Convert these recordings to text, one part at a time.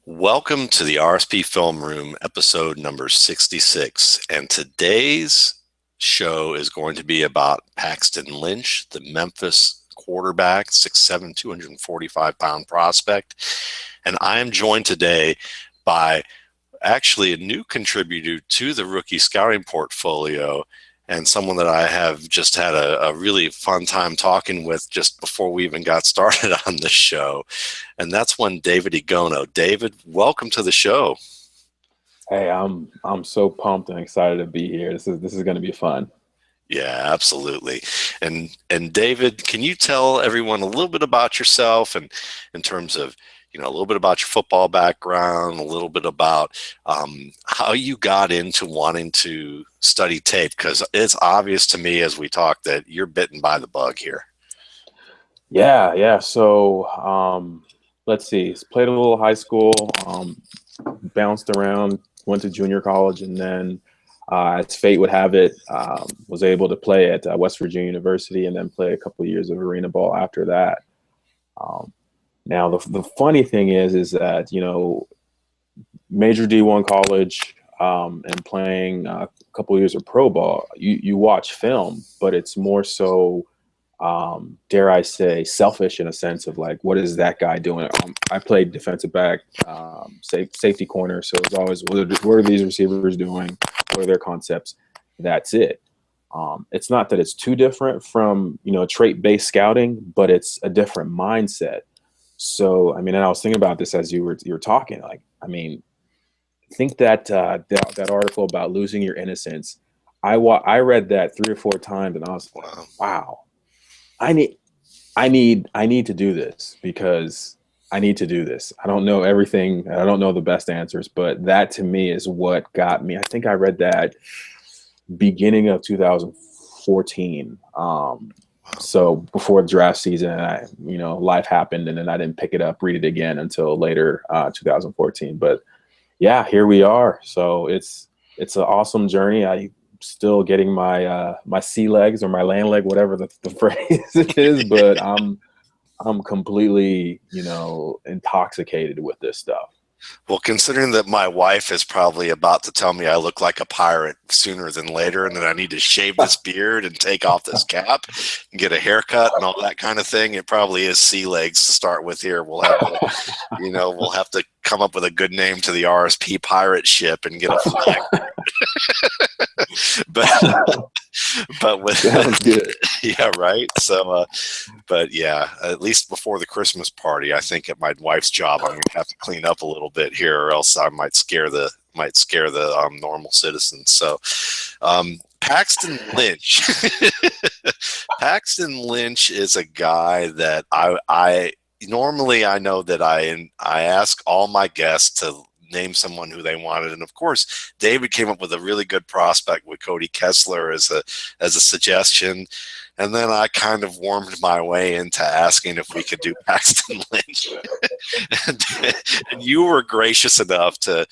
Welcome to the RSP Film Room, episode number 66. And today's show is going to be about Paxton Lynch, the Memphis quarterback, 6'7", 245-pound prospect. And I am joined today by actually a new contributor to the rookie scouting portfolio, and someone that I have just had a really fun time talking with just before we even got started on the show. And that's one David Egono. David, welcome to the show. Hey, I'm so pumped and excited to be here. This is going to be fun. Yeah, absolutely. And David, can you tell everyone a little bit about yourself, and in terms of, a little bit about your football background, a little bit about how you got into wanting to study tape? Because it's obvious to me as we talk that you're bitten by the bug here. Yeah. So let's see. Played a little high school, bounced around, went to junior college, and then as fate would have it, was able to play at West Virginia University, and then play a couple of years of arena ball after that. Now the funny thing is that major D1 college and playing a couple of years of pro ball, you watch film, but it's more so, dare I say, selfish in a sense of like, what is that guy doing? I played defensive back, safety corner, so it's always, what are these receivers doing? What are their concepts? That's it. It's not that it's too different from trait-based scouting, but it's a different mindset. So and I was thinking about this as you were talking. Like, think that that article about losing your innocence. I read that 3 or 4 times, and I was like, wow, I need to do this, because I need to do this. I don't know everything. I don't know the best answers, but that to me is what got me. I think I read that beginning of 2014. So before the draft season, life happened, and then I didn't pick it up, read it again until later, 2014. But yeah, here we are. So it's an awesome journey. I still getting my my sea legs, or my land leg, whatever the phrase is, but I'm completely intoxicated with this stuff. Well, considering that my wife is probably about to tell me I look like a pirate sooner than later, and that I need to shave this beard and take off this cap and get a haircut and all that kind of thing, it probably is sea legs to start with here. We'll have to, we'll have to come up with a good name to the RSP pirate ship and get a flag. but with Sounds good. Yeah, right. So but yeah, at least before the Christmas party, I think at my wife's job, I'm gonna have to clean up a little bit here, or else I might scare the normal citizens. So Paxton Lynch. Paxton Lynch is a guy that I normally, I know that I ask all my guests to name someone who they wanted, and of course David came up with a really good prospect with Cody Kessler as a suggestion, and then I kind of warmed my way into asking if we could do Paxton Lynch. and you were gracious enough to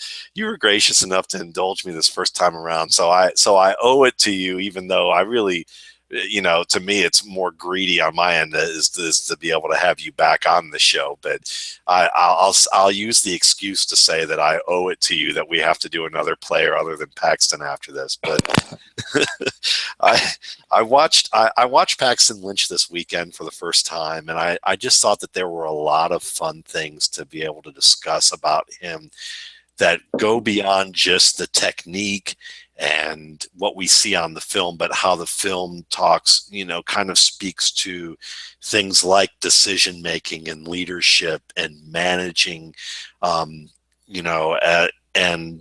indulge me this first time around, so I owe it to you, even though I really, to me, it's more greedy on my end is to be able to have you back on the show. But I'll use the excuse to say that I owe it to you that we have to do another player other than Paxton after this. But I watched Paxton Lynch this weekend for the first time, and I just thought that there were a lot of fun things to be able to discuss about him that go beyond just the technique and what we see on the film, but how the film talks, kind of speaks to things like decision making and leadership and managing, and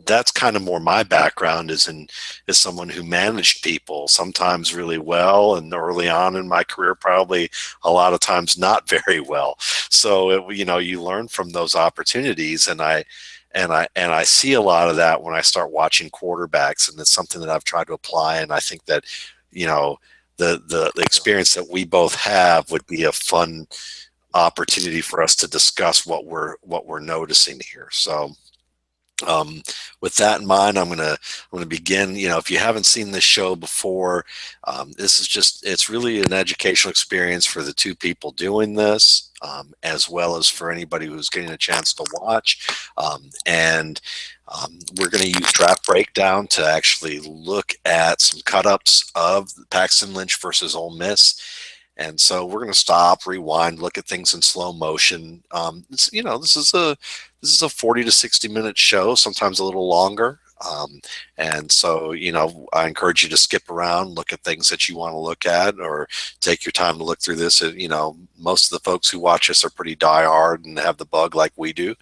that's kind of more my background, is someone who managed people, sometimes really well, and early on in my career, probably a lot of times not very well. So you learn from those opportunities, and I see a lot of that when I start watching quarterbacks, and it's something that I've tried to apply. And I think that, the experience that we both have would be a fun opportunity for us to discuss what we're noticing here. So With that in mind, I'm gonna begin. If you haven't seen this show before, this is it's really an educational experience for the two people doing this, as well as for anybody who's getting a chance to watch. And we're going to use draft breakdown to actually look at some cut-ups of Paxton Lynch versus Ole Miss. And so we're going to stop, rewind, look at things in slow motion. This is a 40 to 60 minute show, sometimes a little longer. And so, I encourage you to skip around, look at things that you want to look at, or take your time to look through this. Most of the folks who watch us are pretty diehard and have the bug like we do.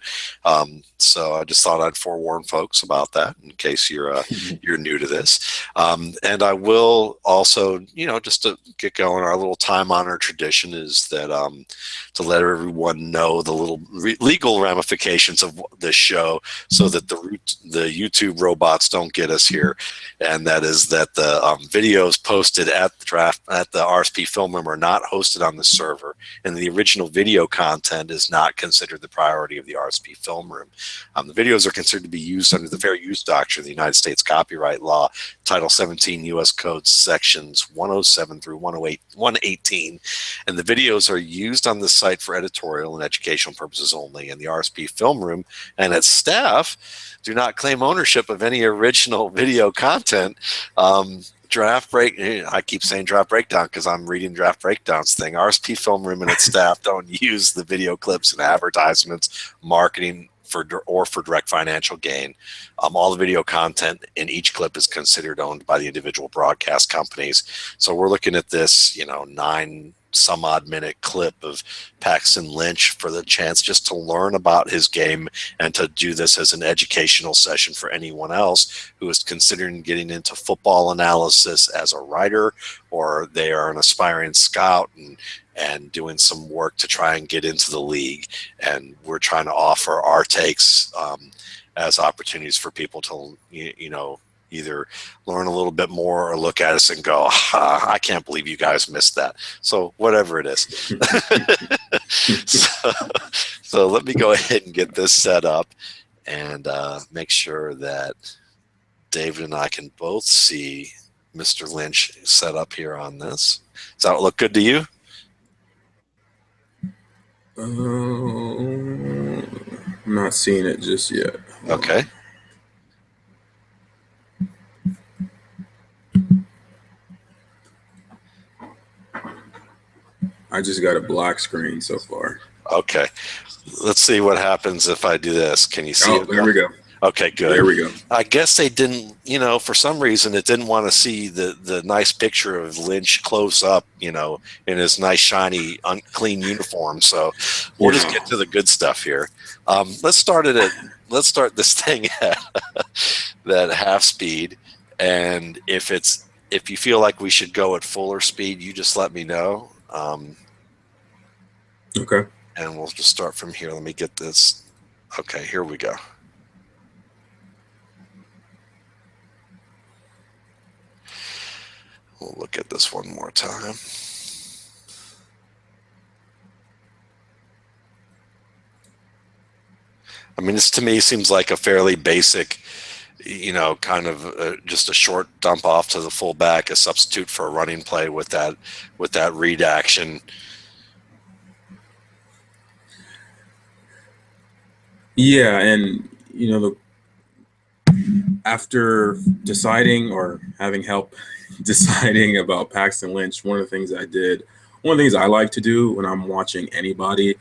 So I just thought I'd forewarn folks about that in case you're new to this. And I will also, just to get going, our little time-honored tradition is that to let everyone know the little legal ramifications of this show, so that the YouTube robots don't get us here. And that is that the videos posted at the RSP film room are not hosted on the server, and the original video content is not considered the priority of the RSP film room. The videos are considered to be used under the fair use doctrine of the United States copyright law, Title 17 U.S. Code sections 107 through 118, and the videos are used on the site for editorial and educational purposes only. And the RSP film room and its staff do not claim ownership of any original video content. I keep saying draft breakdown because I'm reading draft breakdowns thing. RSP film room and its staff don't use the video clips and advertisements, marketing for direct financial gain. All the video content in each clip is considered owned by the individual broadcast companies. So we're looking at this, 9 some odd minute clip of Paxton Lynch for the chance just to learn about his game and to do this as an educational session for anyone else who is considering getting into football analysis as a writer, or they are an aspiring scout and doing some work to try and get into the league. And we're trying to offer our takes as opportunities for people to, either learn a little bit more or look at us and go, I can't believe you guys missed that. So whatever it is. so let me go ahead and get this set up and make sure that David and I can both see Mr. Lynch set up here on this. Does that look good to you? I'm not seeing it just yet. Okay. I just got a black screen so far. Okay. Let's see what happens if I do this. Can you see it? There we go. Okay, good. There we go. I guess they didn't, for some reason, it didn't want to see the nice picture of Lynch close up, in his nice, shiny, clean uniform. So we'll just get to the good stuff here. Let's start this thing at that half speed. And if you feel like we should go at fuller speed, you just let me know. Okay. And we'll just start from here. Let me get this. Okay, here we go. We'll look at this one more time. I mean, this to me seems like a fairly basic, kind of just a short dump off to the fullback, a substitute for a running play with that read action. Yeah, and after deciding or having help deciding about Paxton Lynch, one of the things I like to do when I'm watching anybody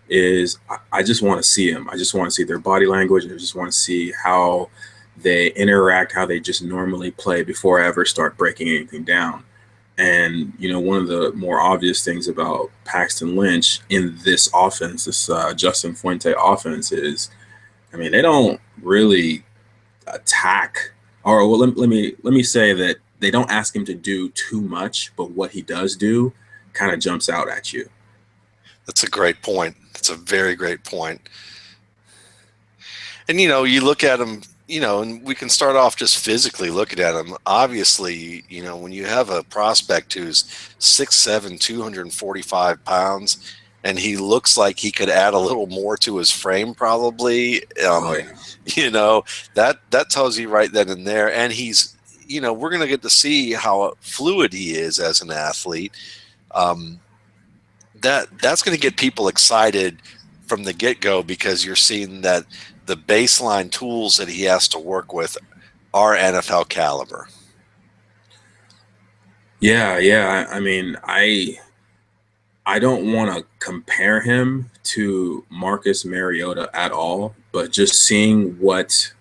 is I just want to see them. I just want to see their body language. I just want to see how they interact, how they just normally play before I ever start breaking anything down. And, one of the more obvious things about Paxton Lynch in this offense, this Justin Fuente offense is, they don't really attack, or let me say that they don't ask him to do too much, but what he does do kind of jumps out at you. That's a great point. That's a very great point. And, you look at him, and we can start off just physically looking at him. Obviously, when you have a prospect who's 6'7", 245 pounds, and he looks like he could add a little more to his frame probably. Oh yeah. You know, that tells you right then and there. And he's, you know, we're going to get to see how fluid he is as an athlete. Um, that's going to get people excited from the get-go, because you're seeing that the baseline tools that he has to work with are NFL caliber. Yeah, yeah. I mean, I don't want to compare him to Marcus Mariota at all, but just seeing what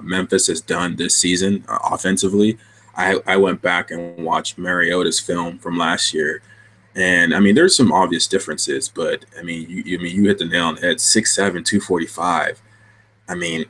Memphis has done this season offensively, I went back and watched Mariota's film from last year, and I mean, there's some obvious differences, but I mean, you hit the nail on the head. 6'7", 245. I mean,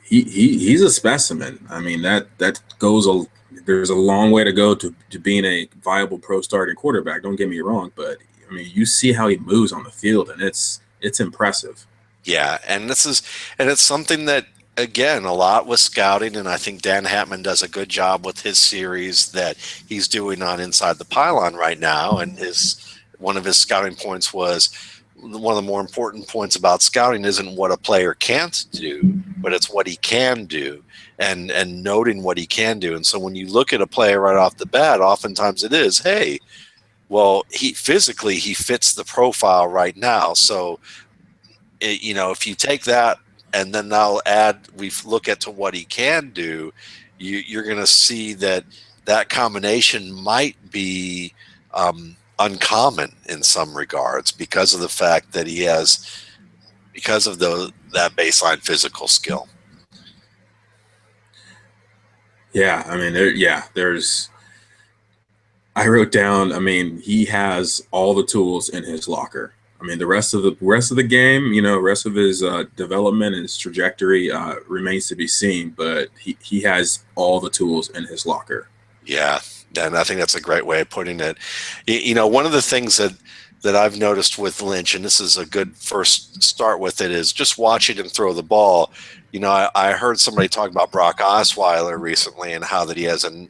he's a specimen. I mean, that goes a there's a long way to go to being a viable pro starting quarterback. Don't get me wrong, but I mean, you see how he moves on the field, and it's impressive. Yeah, and it's something that, again, a lot with scouting, and I think Dan Hatman does a good job with his series that he's doing on Inside the Pylon right now. And his one of his scouting points was, one of the more important points about scouting isn't what a player can't do, but it's what he can do, and noting what he can do. And so when you look at a player right off the bat, oftentimes it is, hey, well, he physically he fits the profile right now. So you know, if you take that and then I'll add, we look at to what he can do, you're going to see that that combination might be uncommon in some regards, because of the fact that he has, because of that baseline physical skill. Yeah, I mean, there's. I wrote down. I mean, he has all the tools in his locker. I mean, the rest of the game, rest of his development and his trajectory remains to be seen. But he has all the tools in his locker. Yeah, and I think that's a great way of putting it. You know, one of the things that I've noticed with Lynch, and this is a good first start with it, is just watching him throw the ball. You know, I heard somebody talk about Brock Osweiler recently, and how that he has a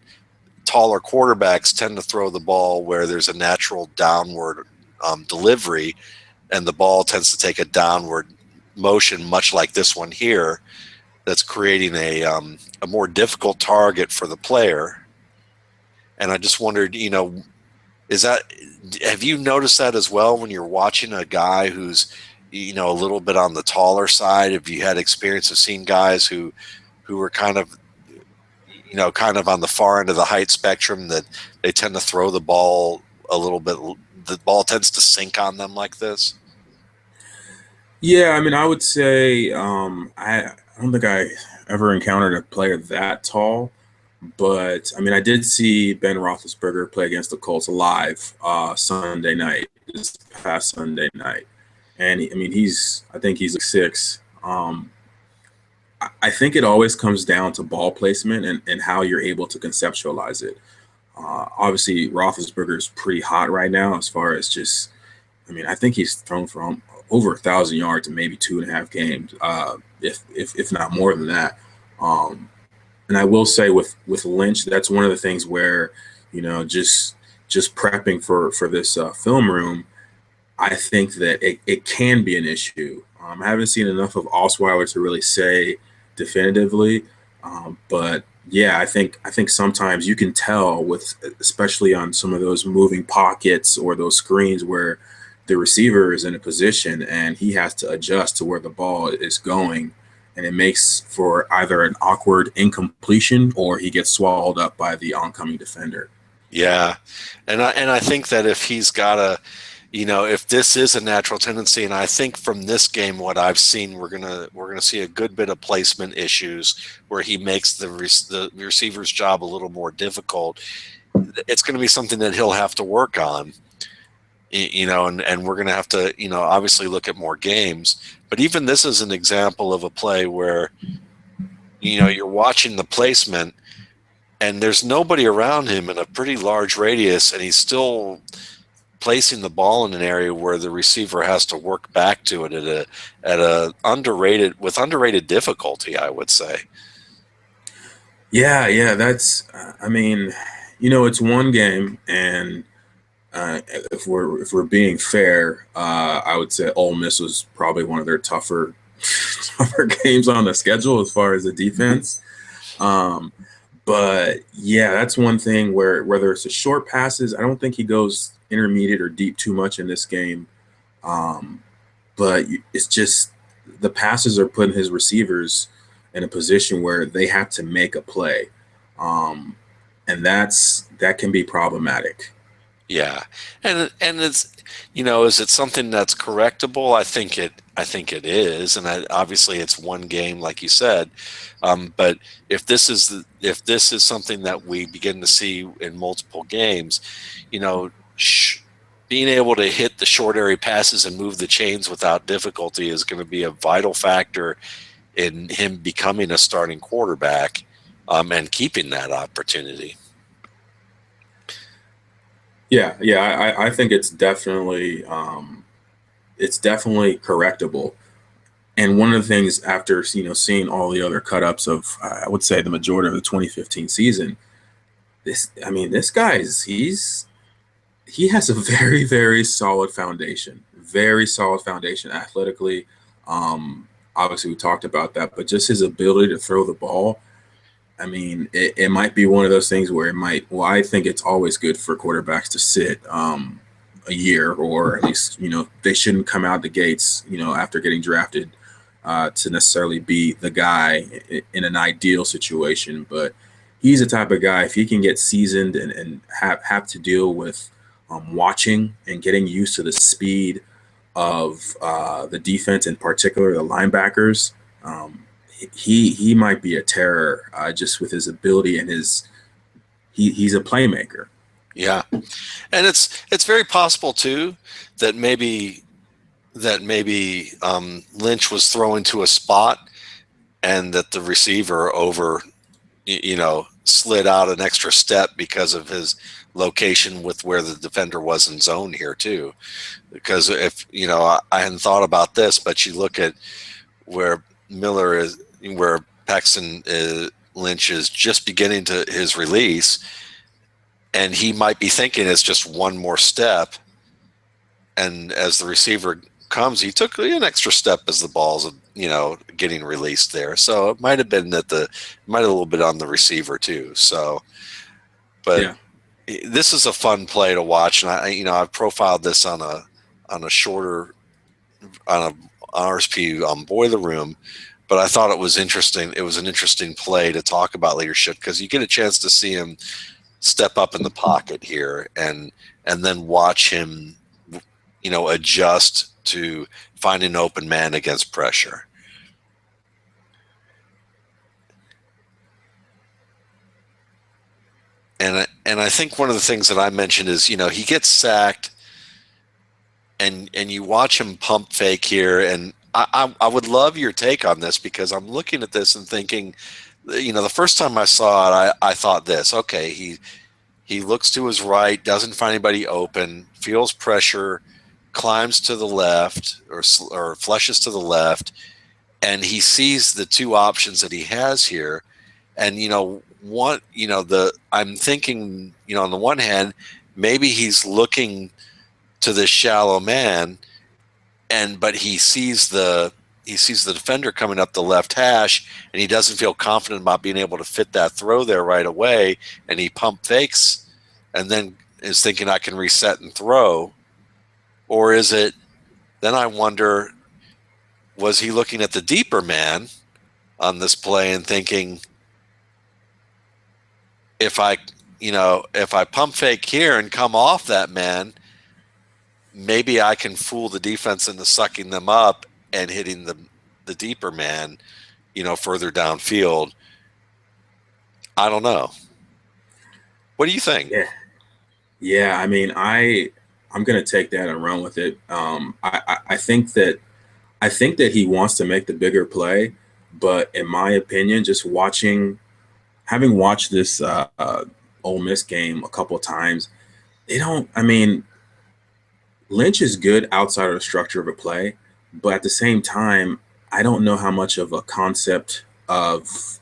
taller quarterbacks tend to throw the ball where there's a natural downward delivery, and the ball tends to take a downward motion, much like this one here, that's creating a more difficult target for the player. And I just wondered, you know, have you noticed that as well when you're watching a guy who's, you know, a little bit on the taller side? Have you had experience of seeing guys who were kind of, you know, kind of on the far end of the height spectrum, that they tend to throw the ball a little bit, the ball tends to sink on them like this? Yeah, I mean, I would say I don't think I ever encountered a player that tall, but I mean, I did see Ben Roethlisberger play against the Colts live Sunday night, this past Sunday night, and I mean, I think he's like 6. I think it always comes down to ball placement and how you're able to conceptualize it. Obviously, Roethlisberger is pretty hot right now as far as just, I mean, I think he's thrown for over 1,000 yards in maybe 2.5 games, if not more than that. And I will say with Lynch, that's one of the things where, just prepping for this film room, I think that it can be an issue. I haven't seen enough of Osweiler to really say definitively, but yeah, I think sometimes you can tell with, especially on some of those moving pockets or those screens where the receiver is in a position and he has to adjust to where the ball is going, and it makes for either an awkward incompletion or he gets swallowed up by the oncoming defender. Yeah, and I think that if he's got a, you know, if this is a natural tendency, and I think from this game, what I've seen, we're gonna see a good bit of placement issues where he makes the receiver's job a little more difficult. It's going to be something that he'll have to work on, you know, and we're going to have to, you know, obviously look at more games. But even this is an example of a play where, you know, you're watching the placement and there's nobody around him in a pretty large radius, and he's still placing the ball in an area where the receiver has to work back to it at a underrated difficulty, I would say. Yeah, that's. I mean, it's one game, and If we're being fair, I would say Ole Miss was probably one of their tougher games on the schedule as far as the defense. Um, but yeah, that's one thing where whether it's the short passes, I don't think he goes intermediate or deep too much in this game. Um, but it's just the passes are putting his receivers in a position where they have to make a play, um, and that can be problematic. Yeah, and it's, is it something that's correctable? I think it is, and obviously it's one game, like you said. But if this is something that we begin to see in multiple games, you know, being able to hit the short area passes and move the chains without difficulty is going to be a vital factor in him becoming a starting quarterback, and keeping that opportunity. Yeah, I think it's definitely correctable. And one of the things after seeing all the other cut ups of I would say the majority of the 2015 season, this guy's he has a very very solid foundation athletically. Obviously we talked about that, but just his ability to throw the ball. I mean, it might be one of those things where I think it's always good for quarterbacks to sit a year, or at least, they shouldn't come out the gates, after getting drafted, to necessarily be the guy in an ideal situation. But he's the type of guy, if he can get seasoned and have to deal with watching and getting used to the speed of the defense, in particular the linebackers. He might be a terror, just with his ability and he's a playmaker. Yeah, and it's very possible too that Lynch was thrown to a spot, and that the receiver slid out an extra step because of his location with where the defender was in zone here too. Because if I hadn't thought about this, but you look at where where Paxton Lynch is just beginning to his release, and he might be thinking it's just one more step. And as the receiver comes, he took an extra step as the ball's getting released there. So it might have been might have a little bit on the receiver too. So, but Yeah. this is a fun play to watch, and I've profiled this on a shorter on a RSP Boiler Room, but I thought it was interesting. It was an interesting play to talk about leadership, because you get a chance to see him step up in the pocket here, and then watch him adjust to find an open man against pressure. And I think one of the things that I mentioned is, he gets sacked, and you watch him pump fake here, and I would love your take on this, because I'm looking at this and thinking, the first time I saw it, I thought this, okay, he looks to his right, doesn't find anybody open, feels pressure, climbs to the left, or flushes to the left, and he sees the two options that he has here. And I'm thinking, on the one hand, maybe he's looking to this shallow man, but he sees the defender coming up the left hash, and he doesn't feel confident about being able to fit that throw there right away, and he pump fakes, and then is thinking, I can reset and throw. Or is it, then I wonder, was he looking at the deeper man on this play and thinking, if I pump fake here and come off that man, maybe I can fool the defense into sucking them up and hitting the deeper man, further downfield. I don't know. What do you think? Yeah. Yeah, I mean, I'm gonna take that and run with it. I think that he wants to make the bigger play, but in my opinion, just having watched this Ole Miss game a couple of times, they don't. I mean, Lynch is good outside of the structure of a play, but at the same time, I don't know how much of a concept of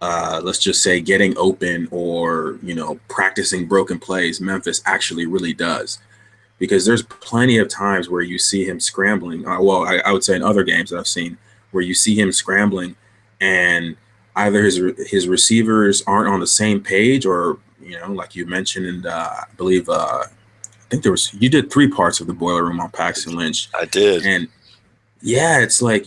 let's just say getting open, or practicing broken plays Memphis actually really does. because there's plenty of times where you see him scrambling. Well, I would say in other games that I've seen where you see him scrambling, and either his receivers aren't on the same page, or like you mentioned, and I believe I think you did 3 parts of the Boiler Room on Paxton Lynch, I did. and yeah, it's like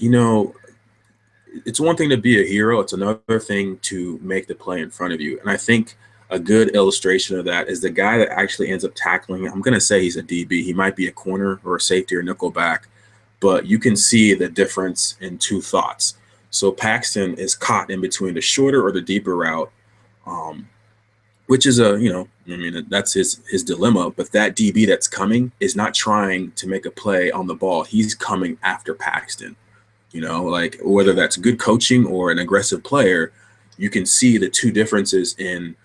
it's one thing to be a hero. It's another thing to make the play in front of you. And I think a good illustration of that is the guy that actually ends up tackling. I'm going to say he's a DB. He might be a corner or a safety or nickel back, but you can see the difference in two thoughts. So Paxton is caught in between the shorter or the deeper route, which is that's his dilemma. But that DB that's coming is not trying to make a play on the ball. He's coming after Paxton. Like whether that's good coaching or an aggressive player, you can see the two differences in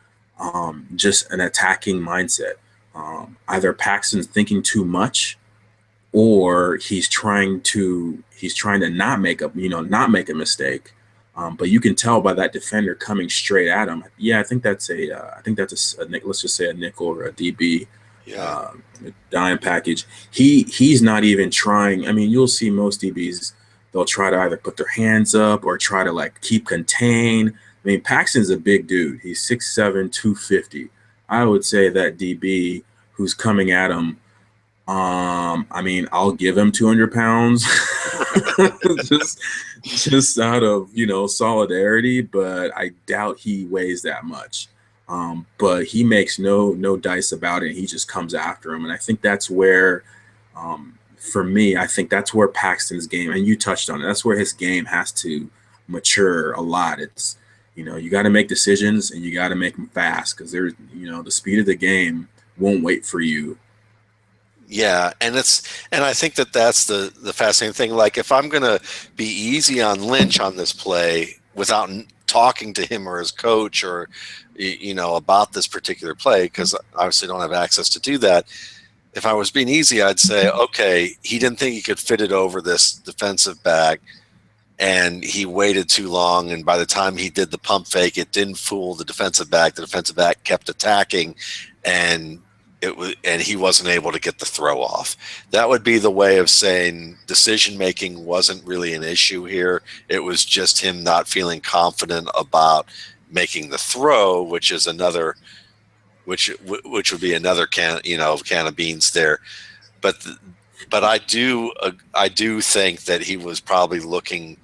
just an attacking mindset. Either Paxton's thinking too much, or he's trying to not make a mistake. But you can tell by that defender coming straight at him. Yeah, I think that's let's just say a nickel or a DB. Yeah. Dime package. He's not even trying. I mean, you'll see most DBs, they'll try to either put their hands up or try to like keep contain. I mean, Paxton's a big dude. He's 6'7", 250. I would say that DB who's coming at him, I mean, I'll give him 200 pounds just out of, solidarity, but I doubt he weighs that much. But he makes no dice about it. He just comes after him. And I think that's where, for me, I think that's where Paxton's game, and you touched on it, that's where his game has to mature a lot. It's, you got to make decisions and you got to make them fast, because there's, the speed of the game won't wait for you. Yeah, and I think that's the fascinating thing. Like, if I'm gonna be easy on Lynch on this play without talking to him or his coach or about this particular play, because I obviously don't have access to do that. If I was being easy, I'd say, okay, he didn't think he could fit it over this defensive back, and he waited too long. And by the time he did the pump fake, it didn't fool the defensive back. The defensive back kept attacking, and he wasn't able to get the throw off. That would be the way of saying decision making wasn't really an issue here. It was just him not feeling confident about making the throw, which is another. Which would be another can of beans there, but I do think that he was probably looking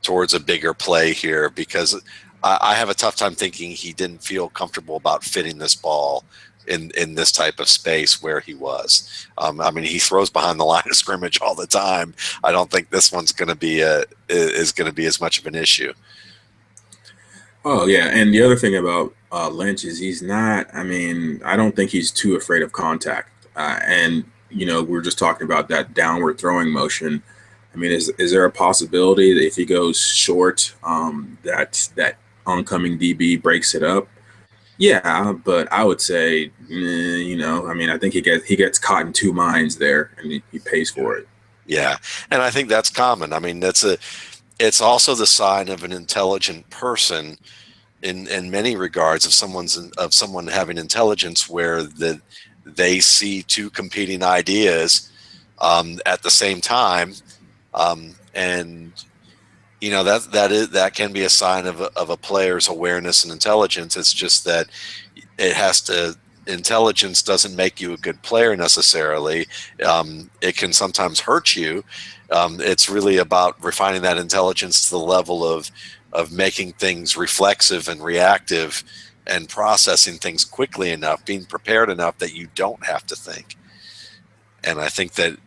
towards a bigger play here, because I have a tough time thinking he didn't feel comfortable about fitting this ball in this type of space where he was. I mean, he throws behind the line of scrimmage all the time. I don't think this one's going to be as much of an issue. Oh yeah, and the other thing about Lynch is he's not. I mean, I don't think he's too afraid of contact. And we're just talking about that downward throwing motion. I mean, is there a possibility that if he goes short, that oncoming DB breaks it up? Yeah, but I would say, I mean, I think he gets caught in two minds there, and he pays for it. Yeah, and I think that's common. I mean, it's also the sign of an intelligent person in many regards, of someone having intelligence, where they see two competing ideas at the same time, and that can be a sign of a player's awareness and intelligence. It's just that intelligence doesn't make you a good player necessarily. It can sometimes hurt you. It's really about refining that intelligence to the level of making things reflexive and reactive, and processing things quickly enough, being prepared enough that you don't have to think. And I think that,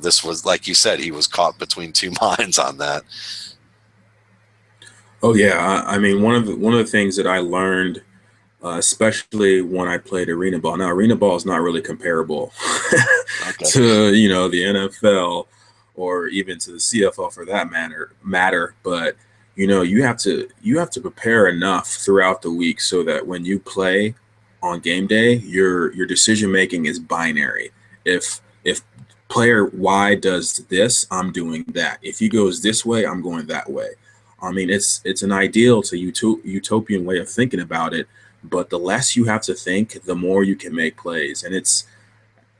this was, like you said, he was caught between two minds on that. Oh yeah, I mean, one of the things that I learned, especially when I played arena ball. Now, arena ball is not really comparable to the NFL or even to the CFL for that matter. But you have to prepare enough throughout the week so that when you play on game day, your decision making is binary. If player Y does this, I'm doing that. If he goes this way, I'm going that way. I mean, it's an ideal to utopian way of thinking about it, but the less you have to think, the more you can make plays. And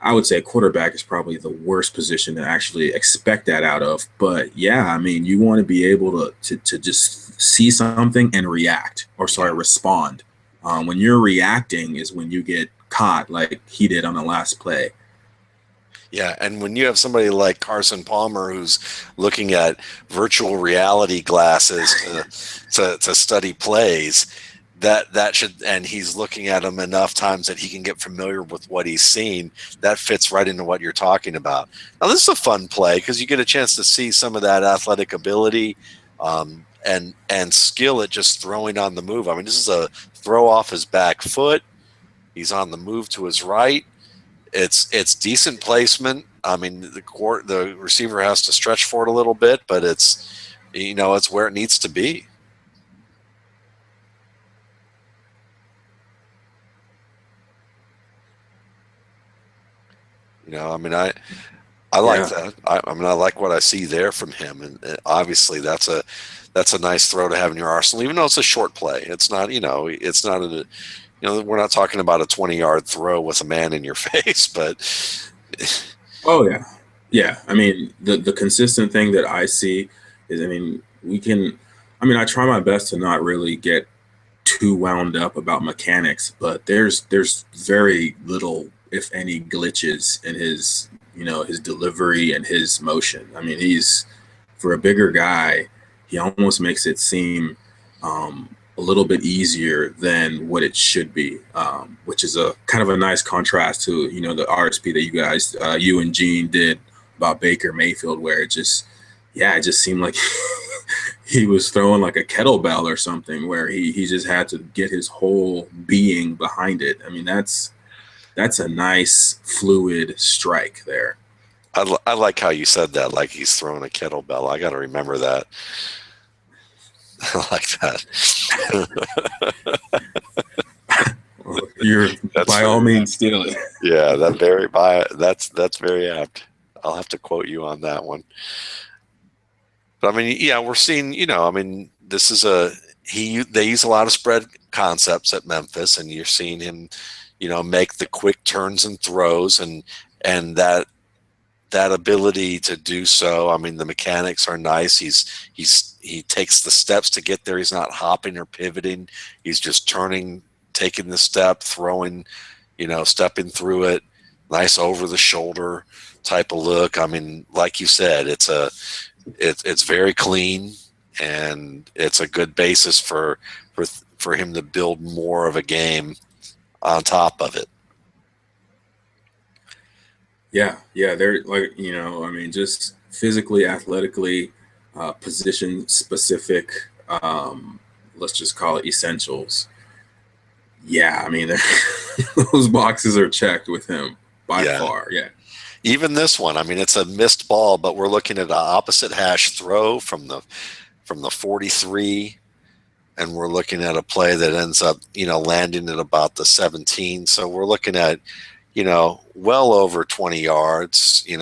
I would say quarterback is probably the worst position to actually expect that out of. But yeah, I mean, you want to be able to just see something and react, or sorry, Yeah. respond. When you're reacting is when you get caught, like he did on the last play. Yeah, and when you have somebody like Carson Palmer who's looking at virtual reality glasses to study plays, that should, and he's looking at them enough times that he can get familiar with what he's seen. That fits right into what you're talking about. Now, this is a fun play because you get a chance to see some of that athletic ability and skill at just throwing on the move. I mean, this is a throw off his back foot. He's on the move to his right. It's decent placement. I mean, the receiver has to stretch for it a little bit, but it's where it needs to be. I mean, I like Yeah, that. I mean, I like what I see there from him, and obviously that's a nice throw to have in your arsenal, even though it's a short play. It's not, it's not we're not talking about a 20-yard throw with a man in your face, but oh yeah, yeah. I mean, the consistent thing that I see is, I mean, we can. I mean, I try my best to not really get too wound up about mechanics, but there's very little, if any, glitches in his his delivery and his motion. I mean, he's for a bigger guy, he almost makes it seem a little bit easier than what it should be, which is a kind of a nice contrast to the RSP that you guys, you and Gene did about Baker Mayfield, where it just yeah, it just seemed like he was throwing like a kettlebell or something, where he just had to get his whole being behind it. I mean, that's a nice fluid strike there. I like how you said that, like he's throwing a kettlebell. I got to remember that. I like that. Well, you're That's by all very means steal it. Yeah, that's very apt. I'll have to quote you on that one. But I mean, yeah, we're seeing, I mean, this is they use a lot of spread concepts at Memphis, and you're seeing him, make the quick turns and throws, and that ability to do so. I mean, the mechanics are nice. He takes the steps to get there. He's not hopping or pivoting. He's just turning, taking the step, throwing, stepping through it. Nice over the shoulder type of look. I mean, like you said, it's very clean, and it's a good basis for him to build more of a game on top of it. Yeah, yeah, they're like, I mean, just physically, athletically, position specific, let's just call it essentials. Yeah, I mean, those boxes are checked with him by Yeah. far. Yeah. Even this one, I mean, it's a missed ball, but we're looking at an opposite hash throw from the 43, and we're looking at a play that ends up, landing at about the 17. So we're looking at, well over 20 yards, in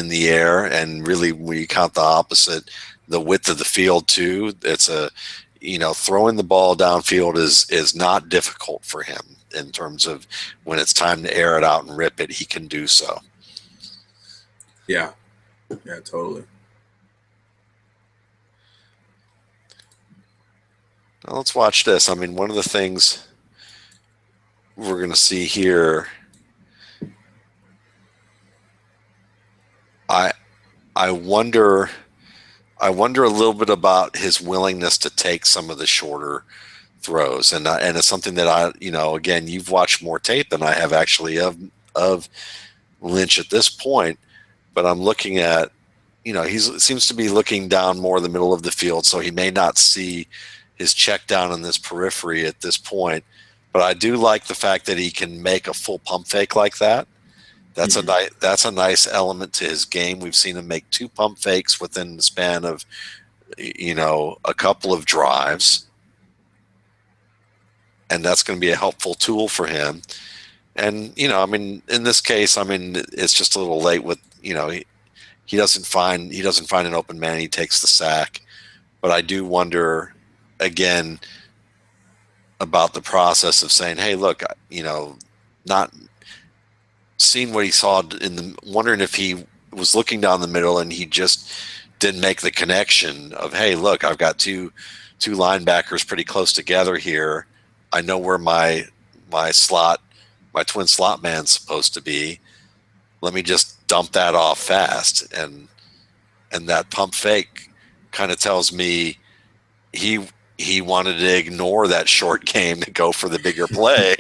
the air. And really, when you count the opposite, the width of the field too, it's throwing the ball downfield is not difficult for him in terms of when it's time to air it out and rip it, he can do so. Yeah. Yeah, totally. Now let's watch this. I mean, one of the things we're going to see here, I I wonder I wonder a little bit about his willingness to take some of the shorter throws, and it's something that again, you've watched more tape than I have actually of Lynch at this point, but I'm looking at, he seems to be looking down more the middle of the field, so he may not see his check down in this periphery at this point. But I do like the fact that he can make a full pump fake like that. Mm-hmm. That's a nice element to his game. We've seen him make two pump fakes within the span of a couple of drives, and that's going to be a helpful tool for him. And I mean, in this case, I mean, it's just a little late with he doesn't find an open man. He takes the sack, but I do wonder again about the process of saying, hey, look, not seeing what he saw wondering if he was looking down the middle and he just didn't make the connection of, hey, look, I've got two linebackers pretty close together here. I know where my twin slot man's supposed to be. Let me just dump that off fast. And that pump fake kind of tells me he wanted to ignore that short game to go for the bigger play.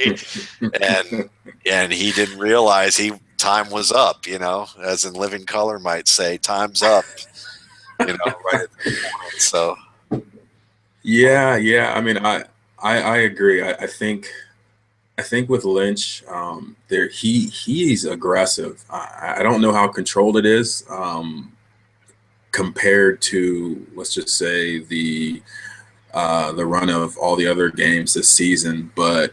and he didn't realize time was up, as in Living Color might say, time's up, right at the point. So yeah. I mean, I agree. I think with Lynch, he's aggressive. I don't know how controlled it is compared to, let's just say, the run of all the other games this season. But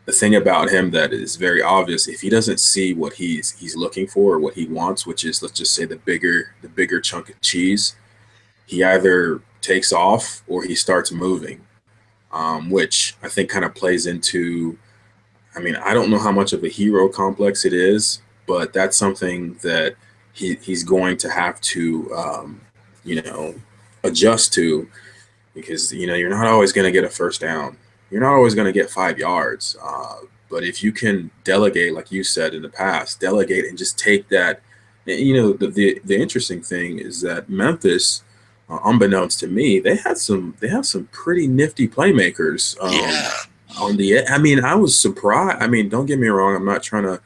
the thing about him that is very obvious, if he doesn't see what he's looking for or what he wants, which is, let's just say, the bigger chunk of cheese, he either takes off or he starts moving, which I think kind of plays into, I mean, I don't know how much of a hero complex it is, but that's something that he's going to have to, adjust to, because, you're not always going to get a first down. You're not always going to get 5 yards. But if you can delegate, like you said in the past, delegate and just take that, the interesting thing is that Memphis, unbeknownst to me, they have some pretty nifty playmakers. On the, I mean, I was surprised. I mean, don't get me wrong. I'm not trying to,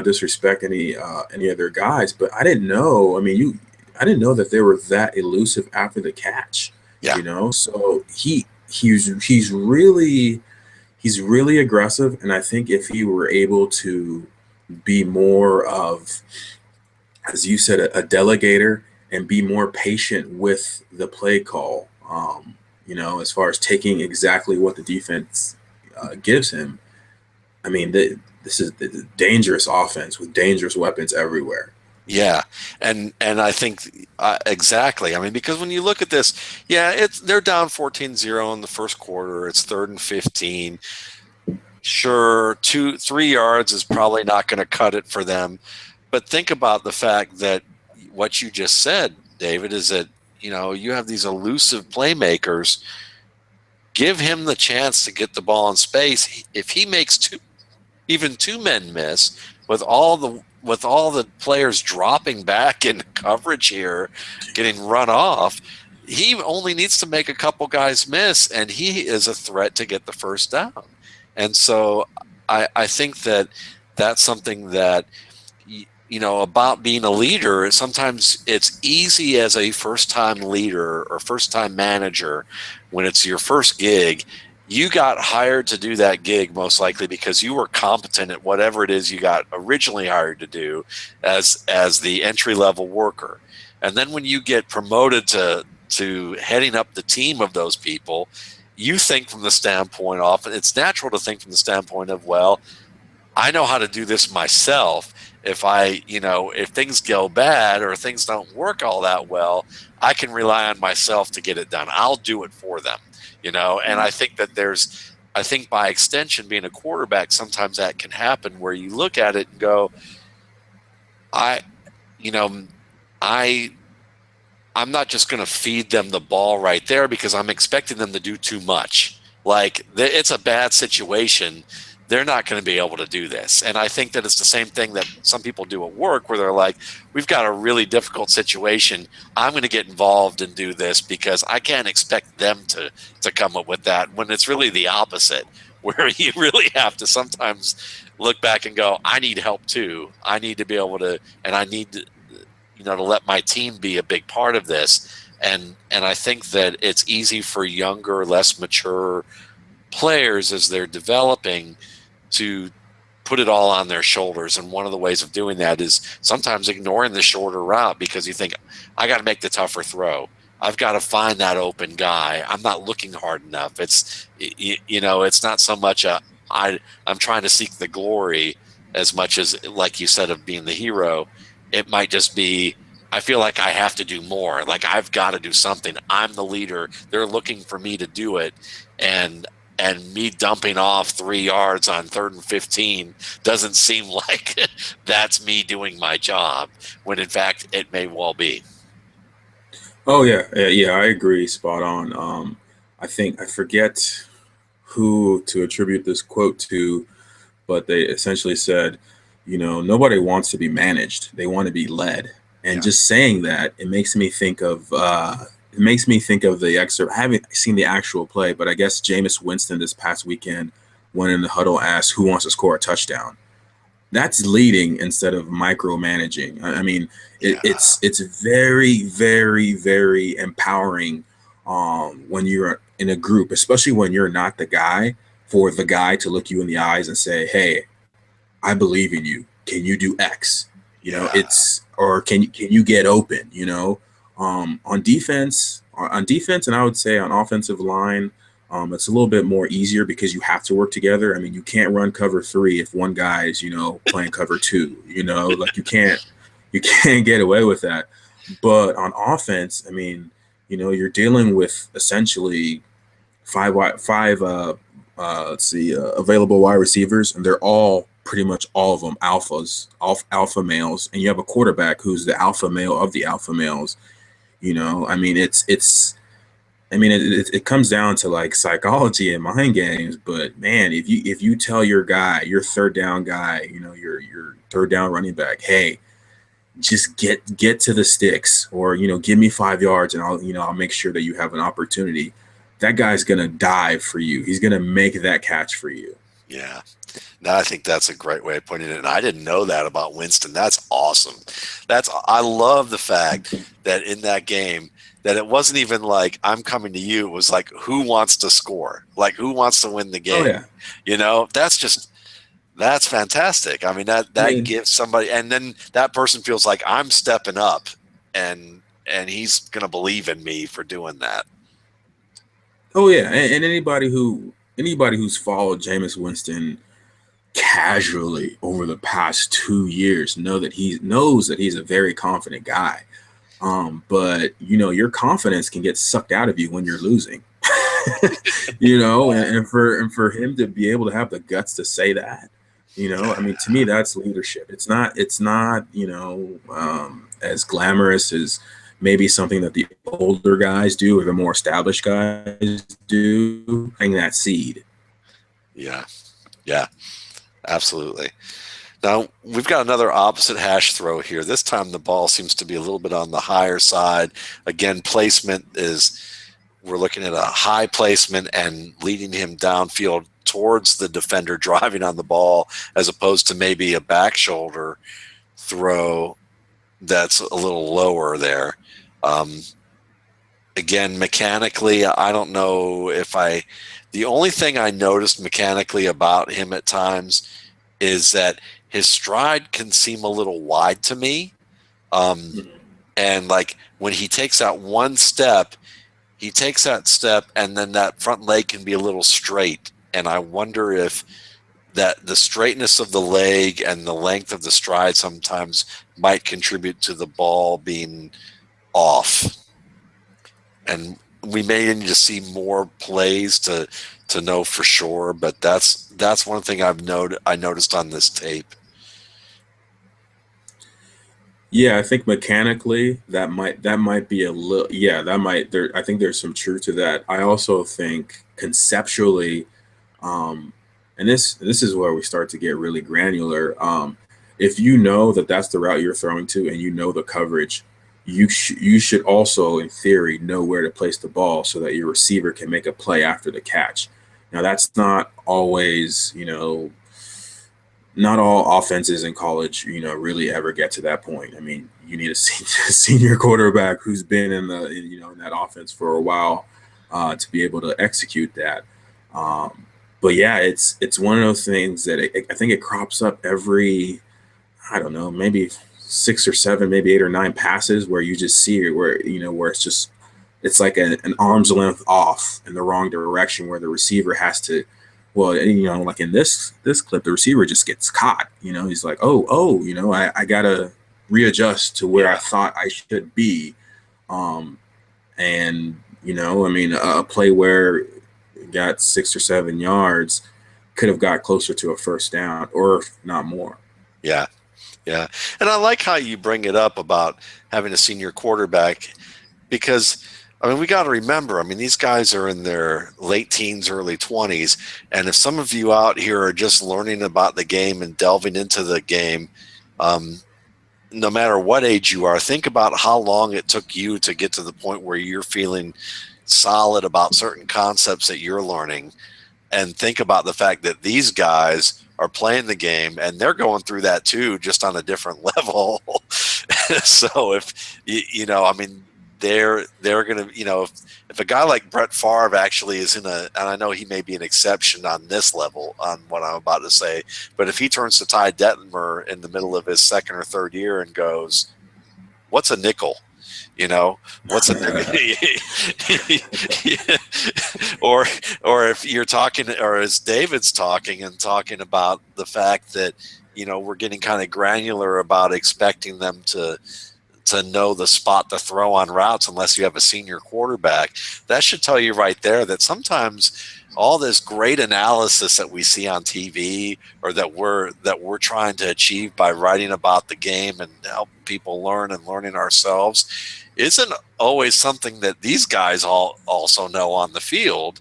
disrespect any other guys, but I didn't know. I mean, I didn't know that they were that elusive after the catch. Yeah. So he's really aggressive, and I think if he were able to be more of, as you said, a delegator and be more patient with the play call, as far as taking exactly what the defense gives him. I mean, this is the dangerous offense with dangerous weapons everywhere. Yeah, and I think exactly. I mean, because when you look at this, they're down 14-0 in the first quarter. It's 3rd and 15. Sure, 3 yards is probably not going to cut it for them. But think about the fact that what you just said, David, is that you have these elusive playmakers. Give him the chance to get the ball in space. If he makes even two men miss, with all the players dropping back in coverage here, getting run off, he only needs to make a couple guys miss, and he is a threat to get the first down. And so I think that that's something that, about being a leader. Sometimes it's easy as a first-time leader or first-time manager, when it's your first gig. You got hired to do that gig most likely because you were competent at whatever it is you got originally hired to do as the entry-level worker. And then when you get promoted to heading up the team of those people, you think from the standpoint often, it's natural to think from the standpoint of, well, I know how to do this myself. If things go bad or things don't work all that well, I can rely on myself to get it done. I'll do it for them. And I think that by extension, being a quarterback, sometimes that can happen where you look at it and go, I'm not just going to feed them the ball right there because I'm expecting them to do too much. Like, it's a bad situation. They're not going to be able to do this. And I think that it's the same thing that some people do at work, where they're like, we've got a really difficult situation. I'm going to get involved and do this because I can't expect them to come up with that, when it's really the opposite, where you really have to sometimes look back and go, I need help too. I need to be able to, and I need to, to let my team be a big part of this. And I think that it's easy for younger, less mature players as they're developing to put it all on their shoulders. And one of the ways of doing that is sometimes ignoring the shorter route because you think, I got to make the tougher throw. I've got to find that open guy. I'm not looking hard enough. It's not so much I'm trying to seek the glory as much as, like you said, of being the hero. It might just be, I feel like I have to do more. Like, I've got to do something. I'm the leader. They're looking for me to do it. And and me dumping off 3 yards on 3rd and 15 doesn't seem like that's me doing my job, when in fact it may well be. Oh yeah, I agree, spot on. I forget who to attribute this quote to, but they essentially said, nobody wants to be managed; they want to be led. And Yeah. just saying that, it makes me think of the excerpt. I haven't seen the actual play, but I guess Jameis Winston this past weekend went in the huddle, asked who wants to score a touchdown. That's leading instead of micromanaging. I mean, Yeah. it's very, very, very empowering when you're in a group, especially when you're not the guy, for the guy to look you in the eyes and say, "Hey, I believe in you. Can you do X?" Yeah. Or can you get open? On defense, and I would say on offensive line, it's a little bit more easier because you have to work together. I mean, you can't run cover 3 if one guy is, playing cover 2. Like you can't get away with that. But on offense, I mean, you're dealing with essentially available wide receivers, and they're all pretty much all of them alpha males, and you have a quarterback who's the alpha male of the alpha males. I mean, it comes down to like psychology and mind games. But man, if you tell your guy, your third down guy, your third down running back, hey, just get to the sticks, or give me 5 yards and I'll make sure that you have an opportunity. That guy's gonna dive for you. He's gonna make that catch for you. Yeah. No, I think that's a great way of putting it. And I didn't know that about Winston. That's awesome. I love the fact that in that game, that it wasn't even like I'm coming to you. It was like, who wants to score? Like, who wants to win the game? Oh yeah. That's fantastic. I mean, that I mean, gives somebody, and then that person feels like I'm stepping up, and he's going to believe in me for doing that. oh yeah, and anybody who's followed Jameis Winston casually over the past 2 years knows that he's a very confident guy. But your confidence can get sucked out of you when you're losing. And for him to be able to have the guts to say that, I mean, to me, that's leadership. It's not as glamorous as maybe something that the older guys do or the more established guys do, planting that seed. Yeah. Yeah, absolutely. Now, we've got another opposite hash throw here. This time the ball seems to be a little bit on the higher side. Again, we're looking at a high placement and leading him downfield towards the defender driving on the ball, as opposed to maybe a back shoulder throw that's a little lower there. Again, mechanically, I don't know the only thing I noticed mechanically about him at times is that his stride can seem a little wide to me. And like when he takes that one step, he takes that step and then that front leg can be a little straight. And I wonder if that the straightness of the leg and the length of the stride sometimes might contribute to the ball being off. And we may need to see more plays to know for sure, but that's one thing I noticed on this tape. Yeah, I think mechanically that might be a little, I think there's some truth to that. I also think conceptually, and this is where we start to get really granular. If you know that that's the route you're throwing to and you know the coverage, you should also, in theory, know where to place the ball so that your receiver can make a play after the catch. Now, that's not always, not all offenses in college, really ever get to that point. I mean, you need a senior quarterback who's been in that offense for a while to be able to execute that. But yeah, it's one of those things that I think it crops up every, I don't know, maybe 6 or 7, maybe 8 or 9 passes where you just see it where it's like an arm's length off in the wrong direction where the receiver has to. Well, like in this clip, the receiver just gets caught. He's like, I gotta readjust to where I thought I should be. And I mean, a play where got 6 or 7 yards, could have got closer to a first down, or if not more. Yeah. Yeah. And I like how you bring it up about having a senior quarterback because, I mean, we got to remember, I mean, these guys are in their late teens, early 20s. And if some of you out here are just learning about the game and delving into the game, no matter what age you are, think about how long it took you to get to the point where you're feeling solid about certain concepts that you're learning. And think about the fact that these guys are playing the game and they're going through that too, just on a different level. So if you know, I mean, they're gonna, you know, if a guy like Brett Favre actually is in a, and I know he may be an exception on this level on what I'm about to say, but if he turns to Ty Detmer in the middle of his second or third year and goes, "What's a nickel?" You know, what's a or if you're talking, or as David's talking about the fact that, you know, we're getting kind of granular about expecting them to know the spot to throw on routes unless you have a senior quarterback. That should tell you right there that sometimes all this great analysis that we see on TV or that we're trying to achieve by writing about the game and helping people learn and learning ourselves isn't always something that these guys all also know on the field.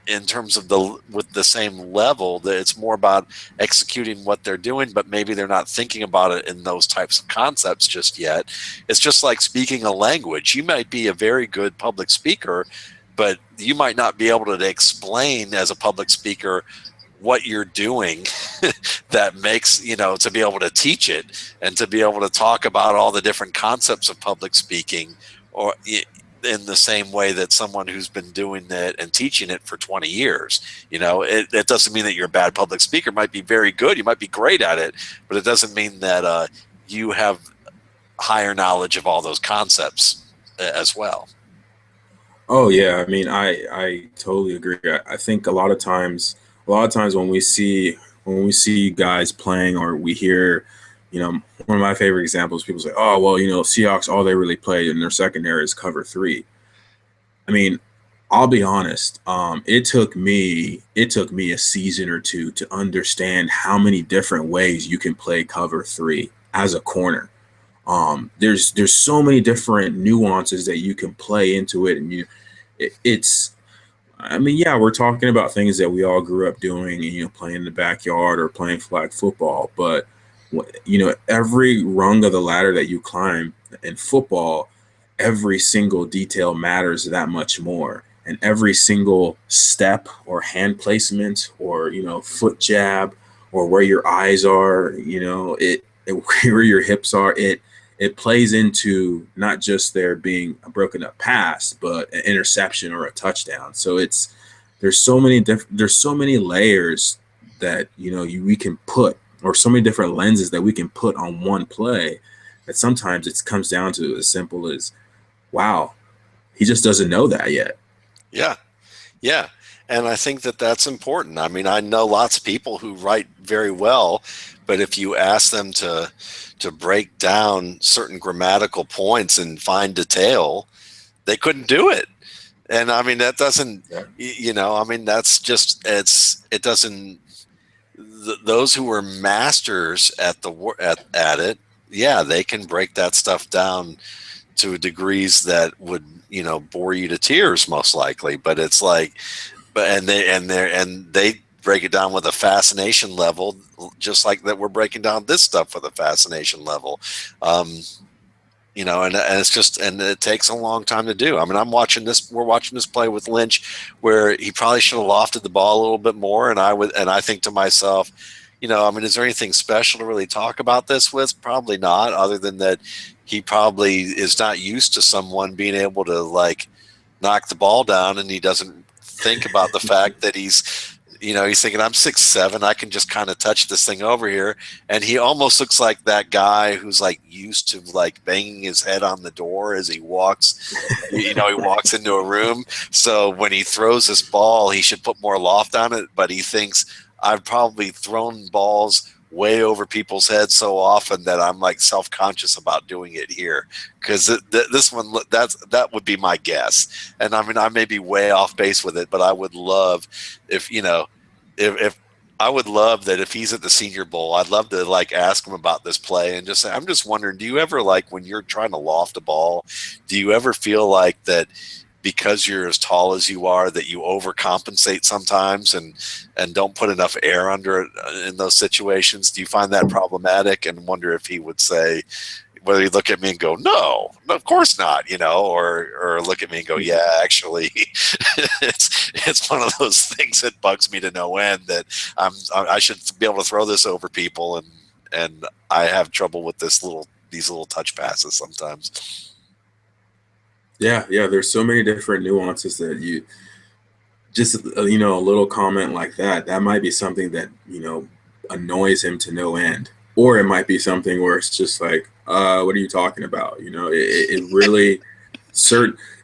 In terms of with the same level, that it's more about executing what they're doing, but maybe they're not thinking about it in those types of concepts just yet. It's just like speaking a language. You might be a very good public speaker, but you might not be able to explain as a public speaker what you're doing that makes, you know, to be able to teach it and to be able to talk about all the different concepts of public speaking, or in the same way that someone who's been doing it and teaching it for 20 years. You know, it doesn't mean that you're a bad public speaker. It might be very good. You might be great at it, but it doesn't mean that you have higher knowledge of all those concepts as well. Oh yeah, I mean, I totally agree. I think a lot of times when we see guys playing, or we hear, you know, one of my favorite examples, people say, "Oh, well, you know, Seahawks, all they really play in their secondary is cover 3." I mean, I'll be honest. It took me a season or two to understand how many different ways you can play cover 3 as a corner. There's so many different nuances that you can play into it, and it's. I mean, yeah, we're talking about things that we all grew up doing, and, you know, playing in the backyard or playing flag football. But, you know, every rung of the ladder that you climb in football, every single detail matters that much more. And every single step or hand placement or, you know, foot jab or where your eyes are, you know, where your hips are, it plays into not just there being a broken up pass, but an interception or a touchdown. So there's so many layers that, you know, we can put, or so many different lenses that we can put on one play, that sometimes it comes down to as simple as, wow, he just doesn't know that yet. Yeah. Yeah. And I think that that's important. I mean, I know lots of people who write very well, but if you ask them to break down certain grammatical points and find detail, they couldn't do it. And I mean, that doesn't, you know, I mean, that's just, it doesn't, those who are masters at it, yeah, they can break that stuff down to degrees that would, you know, bore you to tears most likely. But it's like, and they break it down with a fascination level, just like that we're breaking down this stuff with a fascination level. You know, and it's just, and it takes a long time to do. I mean, we're watching this play with Lynch where he probably should have lofted the ball a little bit more. And I think to myself, you know, I mean, is there anything special to really talk about this with? Probably not, other than that he probably is not used to someone being able to like knock the ball down, and he doesn't think about the fact that he's, you know, he's thinking, I'm 6'7", I can just kind of touch this thing over here. And he almost looks like that guy who's like used to like banging his head on the door as he walks, you know, he walks into a room. So when he throws this ball, he should put more loft on it, but he thinks, I've probably thrown balls way over people's heads so often that I'm like self-conscious about doing it here, because this one, that would be my guess. And I mean, I may be way off base with it, but I would love if, if I would love that if he's at the Senior Bowl, I'd love to like ask him about this play and just say, I'm just wondering, do you ever, like, when you're trying to loft a ball, do you ever feel like that because you're as tall as you are that you overcompensate sometimes and don't put enough air under it in those situations? Do you find that problematic? And wonder if he would say, whether he'd look at me and go, no, of course not, or look at me and go, yeah, actually, it's one of those things that bugs me to no end, that I should be able to throw this over people, and I have trouble with these little touch passes sometimes. Yeah, there's so many different nuances that you just, a little comment like that might be something that, annoys him to no end. Or it might be something where it's just like, what are you talking about? It really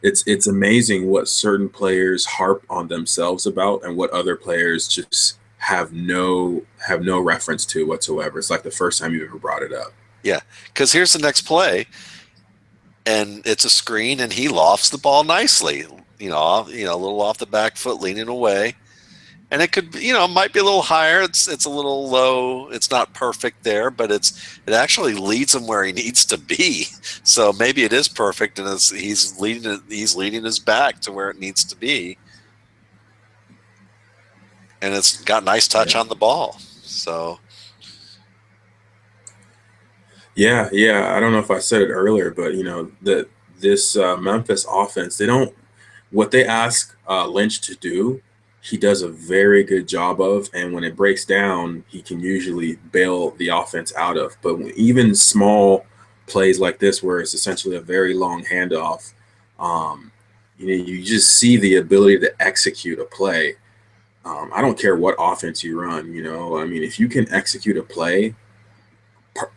it's amazing what certain players harp on themselves about and what other players just have no reference to whatsoever. It's like the first time you ever brought it up. Yeah, because here's the next play, and it's a screen, and he lofts the ball nicely, a little off the back foot, leaning away. And it could, might be a little higher. It's a little low. It's not perfect there, but it actually leads him where he needs to be. So maybe it is perfect, and he's leading his back to where it needs to be, and it's got nice touch on the ball. So yeah. I don't know if I said it earlier, but this Memphis offense, what they ask Lynch to do, he does a very good job of, and when it breaks down, he can usually bail the offense out of. But even small plays like this, where it's essentially a very long handoff, you just see the ability to execute a play. I don't care what offense you run, I mean, if you can execute a play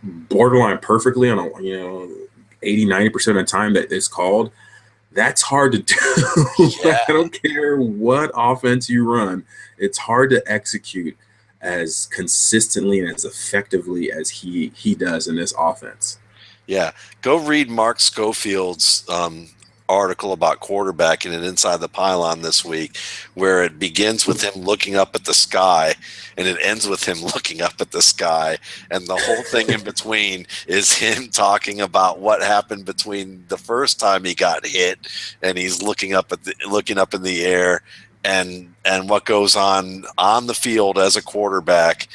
borderline perfectly on 80-90% of the time that it's called, that's hard to do. Yeah. I don't care what offense you run. It's hard to execute as consistently and as effectively as he does in this offense. Yeah. Go read Mark Schofield's article about quarterbacking and Inside the Pylon this week, where it begins with him looking up at the sky and it ends with him looking up at the sky, and the whole thing in between is him talking about what happened between the first time he got hit and he's looking up in the air, and what goes on the field as a quarterback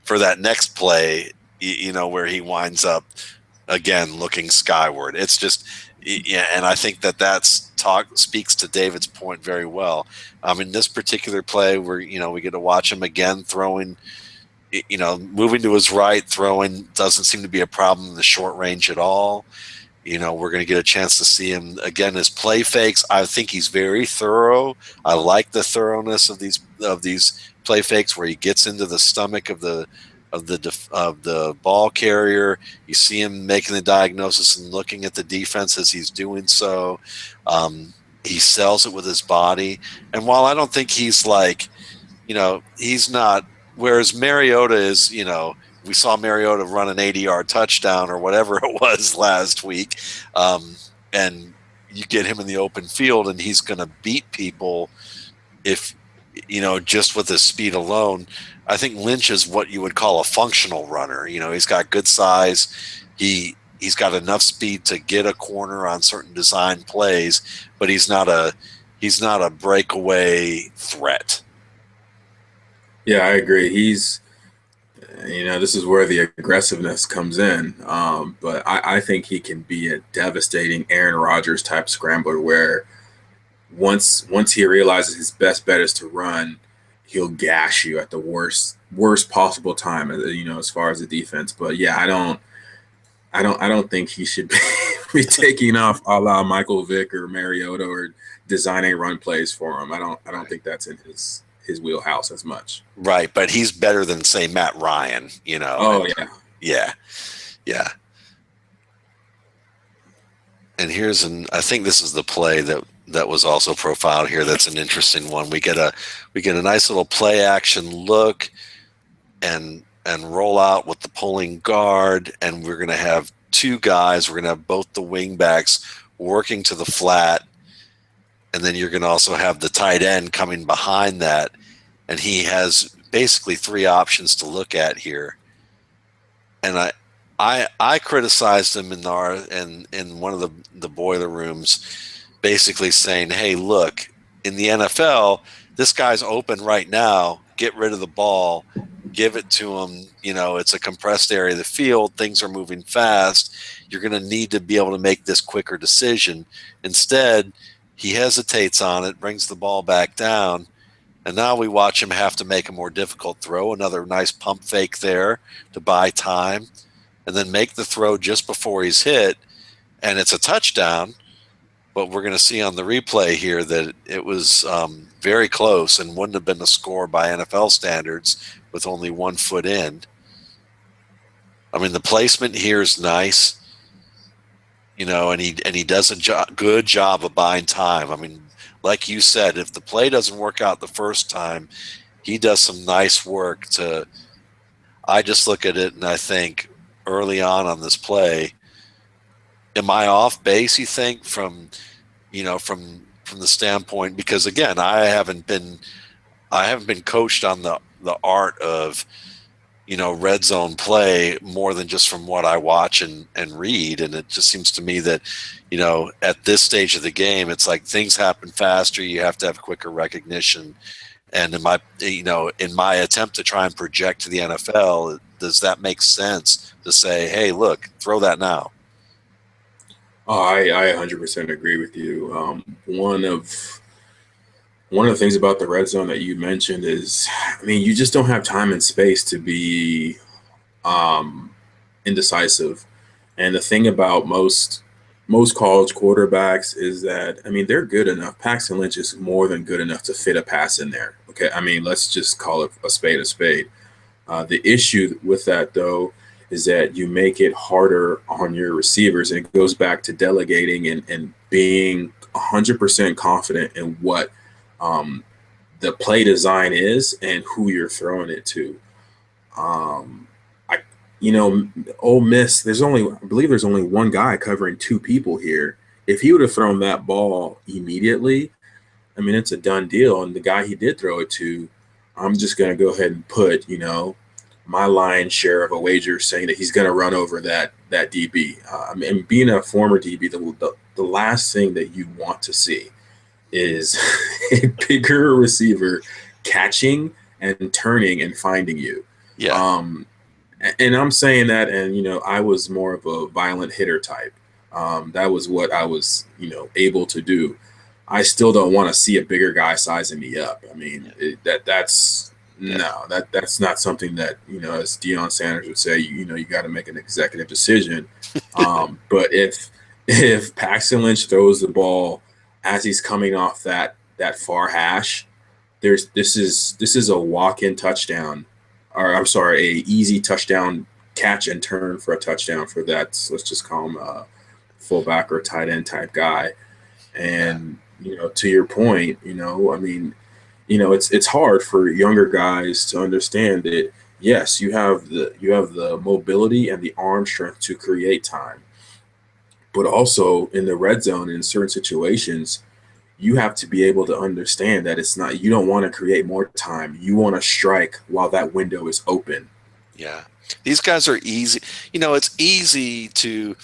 for that next play, where he winds up again looking skyward. It's just, yeah, and I think that speaks to David's point very well. In this particular play, where we get to watch him again throwing, moving to his right, throwing doesn't seem to be a problem in the short range at all. We're going to get a chance to see him again. His play fakes, I think he's very thorough. I like the thoroughness of these play fakes, where he gets into the stomach of the ball carrier. You see him making the diagnosis and looking at the defense as he's doing so. He sells it with his body. And while I don't think he's like, he's not, whereas Mariota is, we saw Mariota run an 80-yard touchdown or whatever it was last week. And you get him in the open field and he's going to beat people if, just with his speed alone. I think Lynch is what you would call a functional runner. He's got good size. He's got enough speed to get a corner on certain design plays, but he's not a breakaway threat. Yeah, I agree. He's, this is where the aggressiveness comes in. But I think he can be a devastating Aaron Rodgers type scrambler, where once he realizes his best bet is to run, he'll gash you at the worst possible time, as far as the defense. But yeah, I don't think he should be taking off a la Michael Vick or Mariota or designing run plays for him. I don't think that's in his wheelhouse as much. Right, but he's better than, say, Matt Ryan, Oh, yeah. Yeah. And I think this is the play that was also profiled here. That's an interesting one. We get a nice little play action look, and and roll out with the pulling guard, and we're going to have two guys. We're going to have both the wing backs working to the flat, and then you're going to also have the tight end coming behind that, and he has basically three options to look at here. And I criticized him in one of the boiler rooms, basically saying, "Hey, look, in the NFL, this guy's open right now. Get rid of the ball, give it to him. You know, it's a compressed area of the field. Things are moving fast. You're going to need to be able to make this quicker decision." Instead, he hesitates on it, brings the ball back down, and now we watch him have to make a more difficult throw. Another nice pump fake there to buy time, and then make the throw just before he's hit, and it's a touchdown. But we're going to see on the replay here that it was very close and wouldn't have been a score by NFL standards with only 1 foot in. I mean, the placement here is nice, you know, and he does a good job of buying time. I mean, like you said, if the play doesn't work out the first time, he does some nice work to. I just look at it and I think early on this play, am I off base, you think, from the standpoint, because again, I haven't been coached on the art of, you know, red zone play more than just from what I watch and read. And it just seems to me that, you know, at this stage of the game, it's like things happen faster. You have to have quicker recognition. And in my attempt to try and project to the NFL, does that make sense to say, hey, look, throw that now? Oh, I 100% agree with you. One of the things about the red zone that you mentioned is, I mean, you just don't have time and space to be indecisive. And the thing about most college quarterbacks is that, I mean, they're good enough. Paxton Lynch is more than good enough to fit a pass in there. Okay, I mean, let's just call it a spade a spade. The issue with that, though, is that you make it harder on your receivers, and it goes back to delegating and being 100% confident in what the play design is and who you're throwing it to. Ole Miss, I believe there's only one guy covering two people here. If he would have thrown that ball immediately, I mean, it's a done deal. And the guy he did throw it to, I'm just going to go ahead and put, you know, my lion's share of a wager saying that he's going to run over that DB. I mean, being a former DB, the last thing that you want to see is a bigger receiver catching and turning and finding you. Yeah. And I'm saying that, and, you know, I was more of a violent hitter type. That was what I was, you know, able to do. I still don't want to see a bigger guy sizing me up. I mean, that's not something that, you know, as Deion Sanders would say, you know, you got to make an executive decision. But if Paxton Lynch throws the ball as he's coming off that far hash, this is a walk-in touchdown, or I'm sorry, a easy touchdown catch and turn for a touchdown for that. So let's just call him a fullback or tight end type guy. And you know, to your point, you know, I mean, you know, it's hard for younger guys to understand that, yes, you have the mobility and the arm strength to create time, but also in the red zone, in certain situations, you have to be able to understand that it's not, you don't want to create more time. You want to strike while that window is open. Yeah. These guys are easy. You know, it's easy to,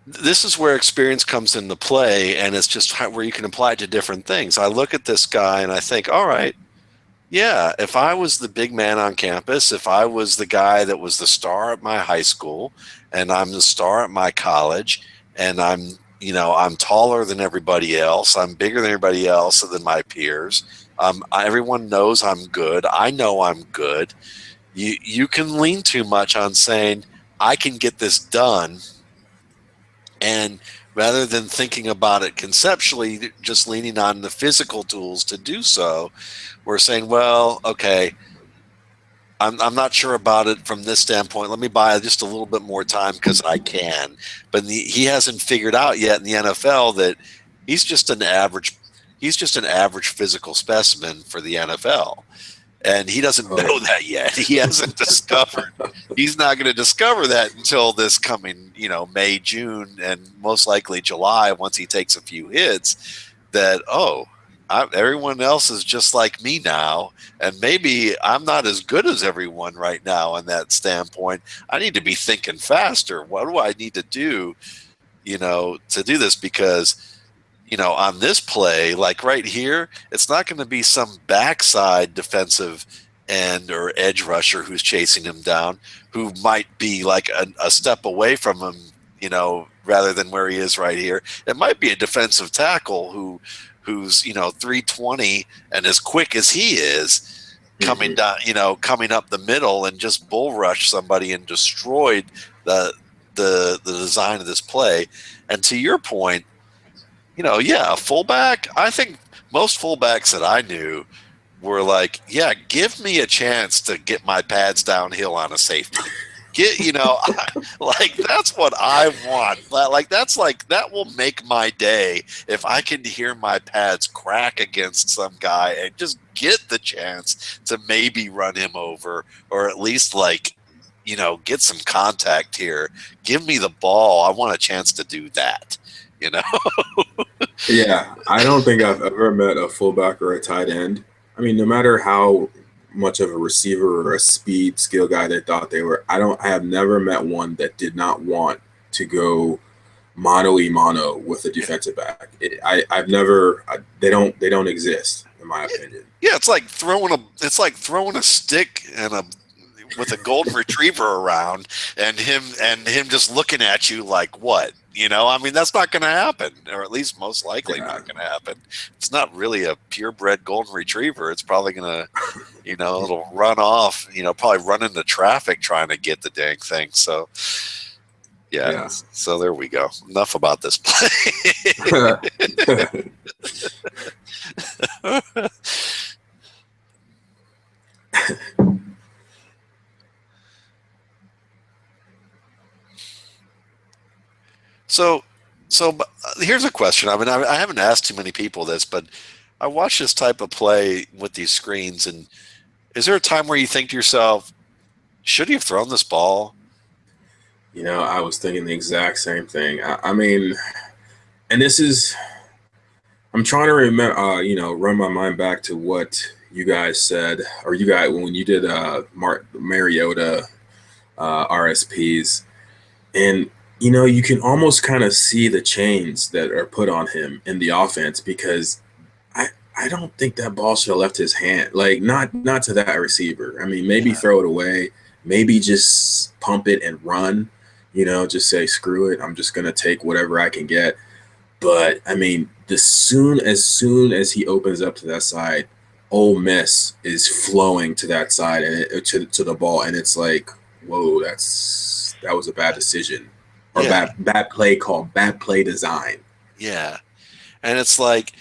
this is where experience comes into play, and it's just where you can apply it to different things. I look at this guy and I think, all right, yeah, if I was the big man on campus, if I was the guy that was the star at my high school and I'm the star at my college, and I'm taller than everybody else, I'm bigger than everybody else than my peers, everyone knows I'm good, I know I'm good. You can lean too much on saying, I can get this done. And rather than thinking about it conceptually, just leaning on the physical tools to do so, we're saying, well, okay, I'm not sure about it from this standpoint. Let me buy just a little bit more time because I can. But he hasn't figured out yet in the NFL that he's just an average physical specimen for the NFL. And he doesn't know that yet. He hasn't discovered. He's not going to discover that until this coming, May, June, and most likely July, once he takes a few hits, that, everyone else is just like me now. And maybe I'm not as good as everyone right now in that standpoint. I need to be thinking faster. What do I need to do, to do this? Because on this play, like right here, it's not going to be some backside defensive end or edge rusher who's chasing him down, who might be like a step away from him, rather than where he is right here. It might be a defensive tackle who's 320 and as quick as he is, coming down, coming up the middle and just bull rush somebody and destroyed the design of this play. And to your point, a fullback, I think most fullbacks that I knew were like, yeah, give me a chance to get my pads downhill on a safety. Like that's what I want. Like that will make my day if I can hear my pads crack against some guy and just get the chance to maybe run him over, or at least get some contact here. Give me the ball. I want a chance to do that. Yeah, I don't think I've ever met a fullback or a tight end. I mean, no matter how much of a receiver or a speed skill guy they thought they were, I have never met one that did not want to go mano-a-mano with a defensive back. They don't exist in my opinion. Yeah, it's like throwing a stick with a golden retriever around and him just looking at you like, what? I mean, that's not going to happen, or at least most likely not going to happen. It's not really a purebred golden retriever. It's probably going to, it'll run off, probably run into traffic trying to get the dang thing. So, yeah. So there we go. Enough about this play. So here's a question. I mean, I haven't asked too many people this, but I watch this type of play with these screens, and is there a time where you think to yourself, should he have thrown this ball? I was thinking the exact same thing. I mean, and I'm trying to remember, run my mind back to what you guys said, or you guys, when you did Mariota RSPs, and you can almost kind of see the chains that are put on him in the offense, because I don't think that ball should have left his hand. Like, not to that receiver. I mean, maybe throw it away, maybe just pump it and run, just say, screw it, I'm just going to take whatever I can get. But, I mean, as soon as he opens up to that side, Ole Miss is flowing to that side and to the ball, and it's like, whoa, that was a bad decision. Or bad play call, bad play design. Yeah. And it's like,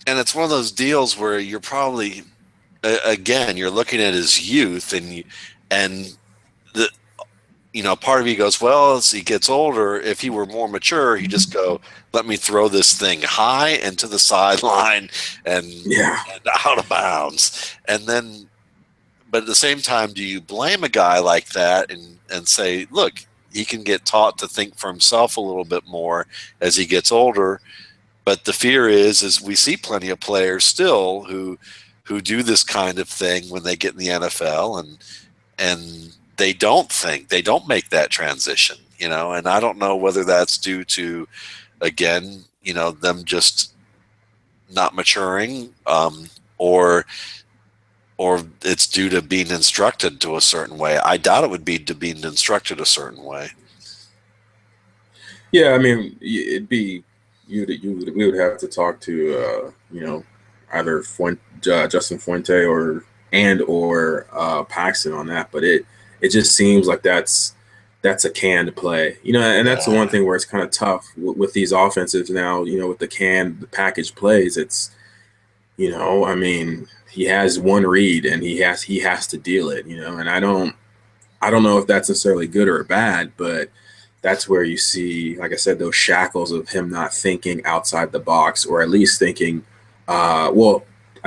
and it's one of those deals where you're probably, again, you're looking at his youth, and part of you goes, well, as he gets older, if he were more mature, he'd just go, let me throw this thing high and to the sideline and out of bounds. And then, but at the same time, do you blame a guy like that and say, look, he can get taught to think for himself a little bit more as he gets older. But the fear is we see plenty of players still who do this kind of thing when they get in the NFL, and they don't think, they don't make that transition, and I don't know whether that's due to, again, them just not maturing, or it's due to being instructed to a certain way. I doubt it would be to being instructed a certain way. Yeah, I mean, it'd be we would have to talk to either Justin Fuente or Paxton on that. But it just seems like that's a canned play, and that's the one thing where it's kind of tough with these offensives now. With the package plays, it's I mean, he has one read and he has to deal it, and I don't know if that's necessarily good or bad, but that's where you see, like I said, those shackles of him not thinking outside the box, or at least thinking, I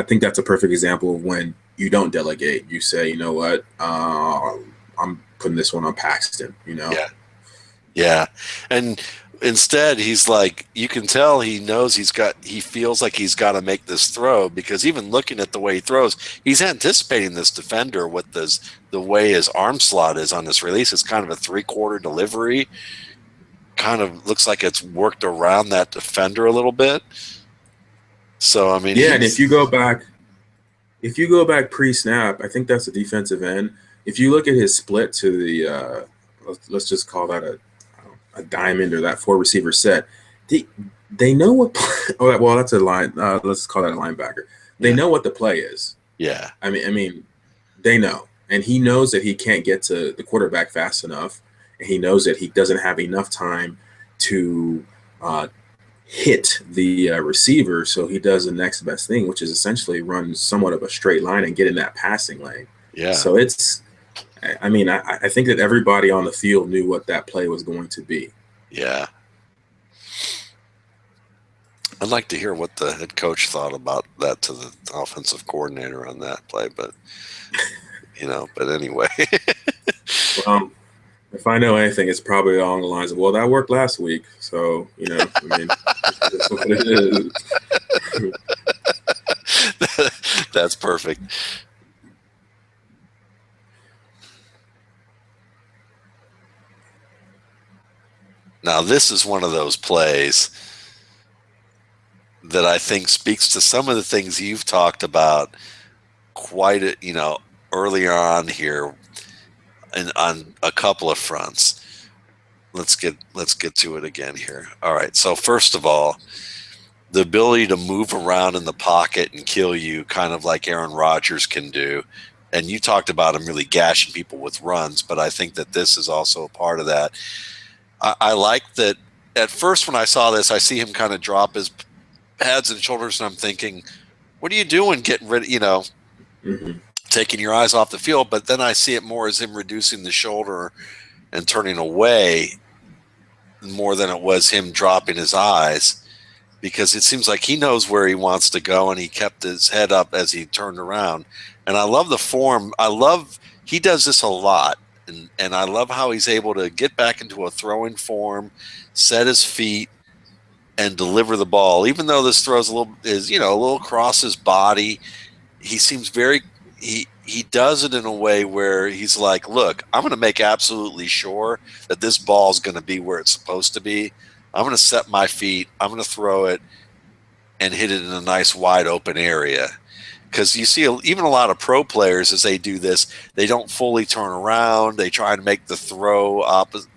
think that's a perfect example of when you don't delegate. You say, you know what, I'm putting this one on Paxton. You know. Yeah. Yeah. And instead, he's like, you can tell he knows he feels like he's got to make this throw, because even looking at the way he throws, he's anticipating this defender with the way his arm slot is on this release. It's kind of a 3/4 delivery. Kind of looks like it's worked around that defender a little bit. So, I mean, Yeah, and if you go back pre-snap, I think that's a defensive end. If you look at his split to the, let's just call that a diamond, or that 4 receiver set, they know what. Oh, well, that's a line. Let's call that a linebacker. They know what the play is. Yeah. I mean, they know, and he knows that he can't get to the quarterback fast enough, and he knows that he doesn't have enough time to hit the receiver. So he does the next best thing, which is essentially run somewhat of a straight line and get in that passing lane. Yeah. So it's, I mean, I think that everybody on the field knew what that play was going to be. Yeah. I'd like to hear what the head coach thought about that to the offensive coordinator on that play, but but anyway. If I know anything, it's probably along the lines of, well, that worked last week. So, I mean, that's what it is. That's perfect. Now, this is one of those plays that I think speaks to some of the things you've talked about quite earlier on here, and on a couple of fronts. Let's get to it again here. All right. So first of all, the ability to move around in the pocket and kill you, kind of like Aaron Rodgers can do. And you talked about him really gashing people with runs, but I think that this is also a part of that. I like that. At first, when I saw this, I see him kind of drop his heads and shoulders, and I'm thinking, what are you doing getting rid of, taking your eyes off the field? But then I see it more as him reducing the shoulder and turning away more than it was him dropping his eyes, because it seems like he knows where he wants to go, and he kept his head up as he turned around. And I love the form. He does this a lot. And I love how he's able to get back into a throwing form, set his feet, and deliver the ball. Even though this throws a little across his body, he seems he does it in a way where he's like, look, I'm going to make absolutely sure that this ball is going to be where it's supposed to be. I'm going to set my feet. I'm going to throw it and hit it in a nice wide open area. Because you see even a lot of pro players, as they do this, they don't fully turn around. They try to make the throw opposite,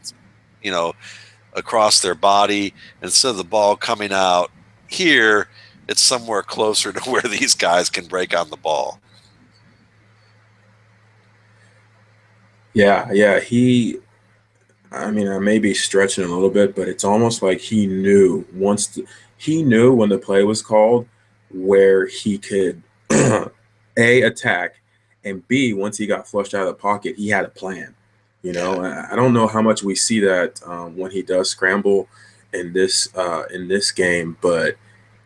across their body. Instead of the ball coming out here, it's somewhere closer to where these guys can break on the ball. Yeah. I mean, I may be stretching a little bit, but it's almost like he knew when the play was called where he could A, attack, and B, once he got flushed out of the pocket, he had a plan. I don't know how much we see that when he does scramble in this game, but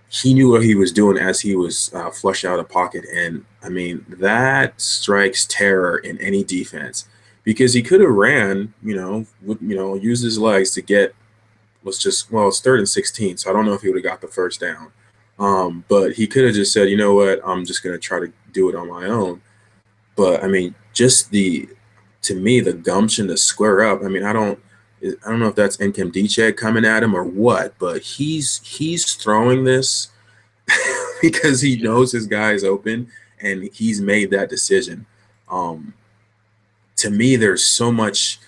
he knew what he was doing as he was flushed out of the pocket. And I mean, that strikes terror in any defense, because he could have ran, used his legs to get, it's 3rd and 16. So I don't know if he would have got the first down. But he could have just said, you know what, I'm just going to try to do it on my own. But I mean, just the gumption to square up. I mean, I don't know if that's Nkem Diche coming at him or what, but he's throwing this because he knows his guy is open and he's made that decision. To me, there's so much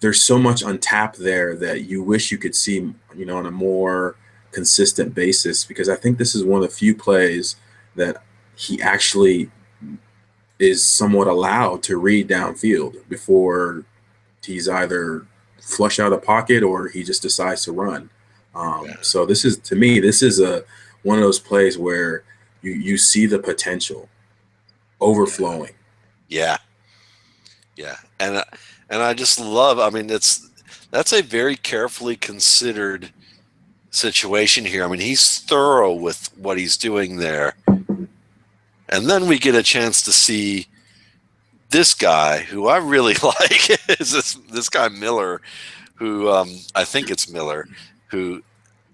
untapped there that you wish you could see, on a more consistent basis, because I think this is one of the few plays that he actually is somewhat allowed to read downfield before he's either flush out of the pocket or he just decides to run. So this is, to me, one of those plays where you see the potential overflowing. Yeah. And I just love, I mean, that's a very carefully considered situation here. I mean, he's thorough with what he's doing there. And then we get a chance to see this guy who I really like is this guy Miller, who I think it's Miller, who,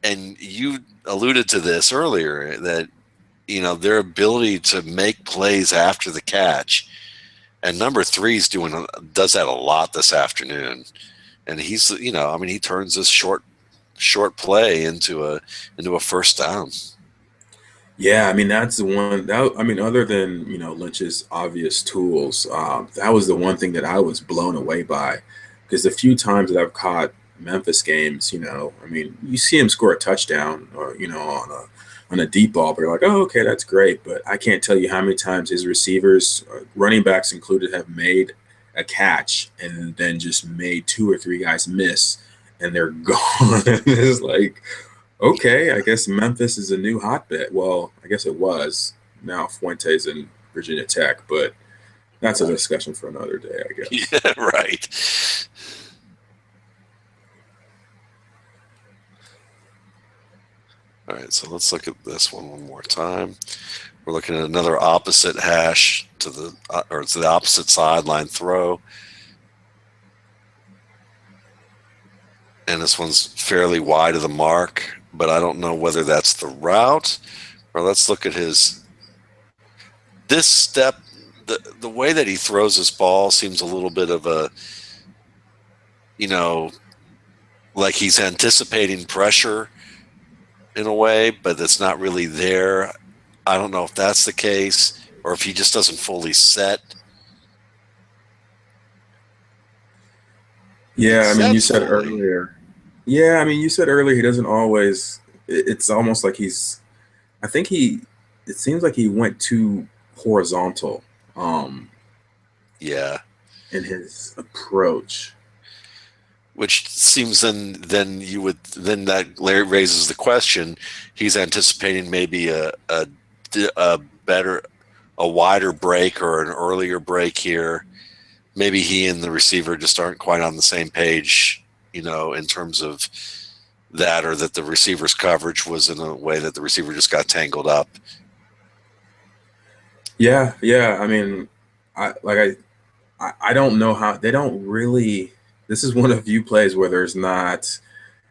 and you alluded to this earlier, that their ability to make plays after the catch, and number three's does that a lot this afternoon, and he's he turns this short play into a first down. Yeah, I mean that's the one. Other than Lynch's obvious tools, that was the one thing that I was blown away by, because the few times that I've caught Memphis games, you see him score a touchdown, or on a deep ball, but you're like, oh, okay, that's great. But I can't tell you how many times his receivers, running backs included, have made a catch and then just made two or three guys miss, and they're gone. It's like, okay, I guess Memphis is a new hotbed. Well, I guess it was. Now Fuentes and Virginia Tech, but that's a discussion for another day, I guess. Yeah, right. All right, so let's look at this one more time. We're looking at another opposite hash to the opposite sideline throw. And this one's fairly wide of the mark, but I don't know whether that's the route, or let's look at this step. The way that he throws his ball seems a little bit of a, like he's anticipating pressure in a way, but it's not really there. I don't know if that's the case, or if he just doesn't fully set. Yeah, you said earlier. Yeah, you said earlier he doesn't always. It's almost like he's. I think it seems like he went too horizontal. Yeah. In his approach. Which seems then that raises the question. He's anticipating maybe a wider break or an earlier break here. Maybe he and the receiver just aren't quite on the same page, in terms of that, or that the receiver's coverage was in a way that the receiver just got tangled up. Yeah. I don't know how they don't really. This is one of few plays where there's not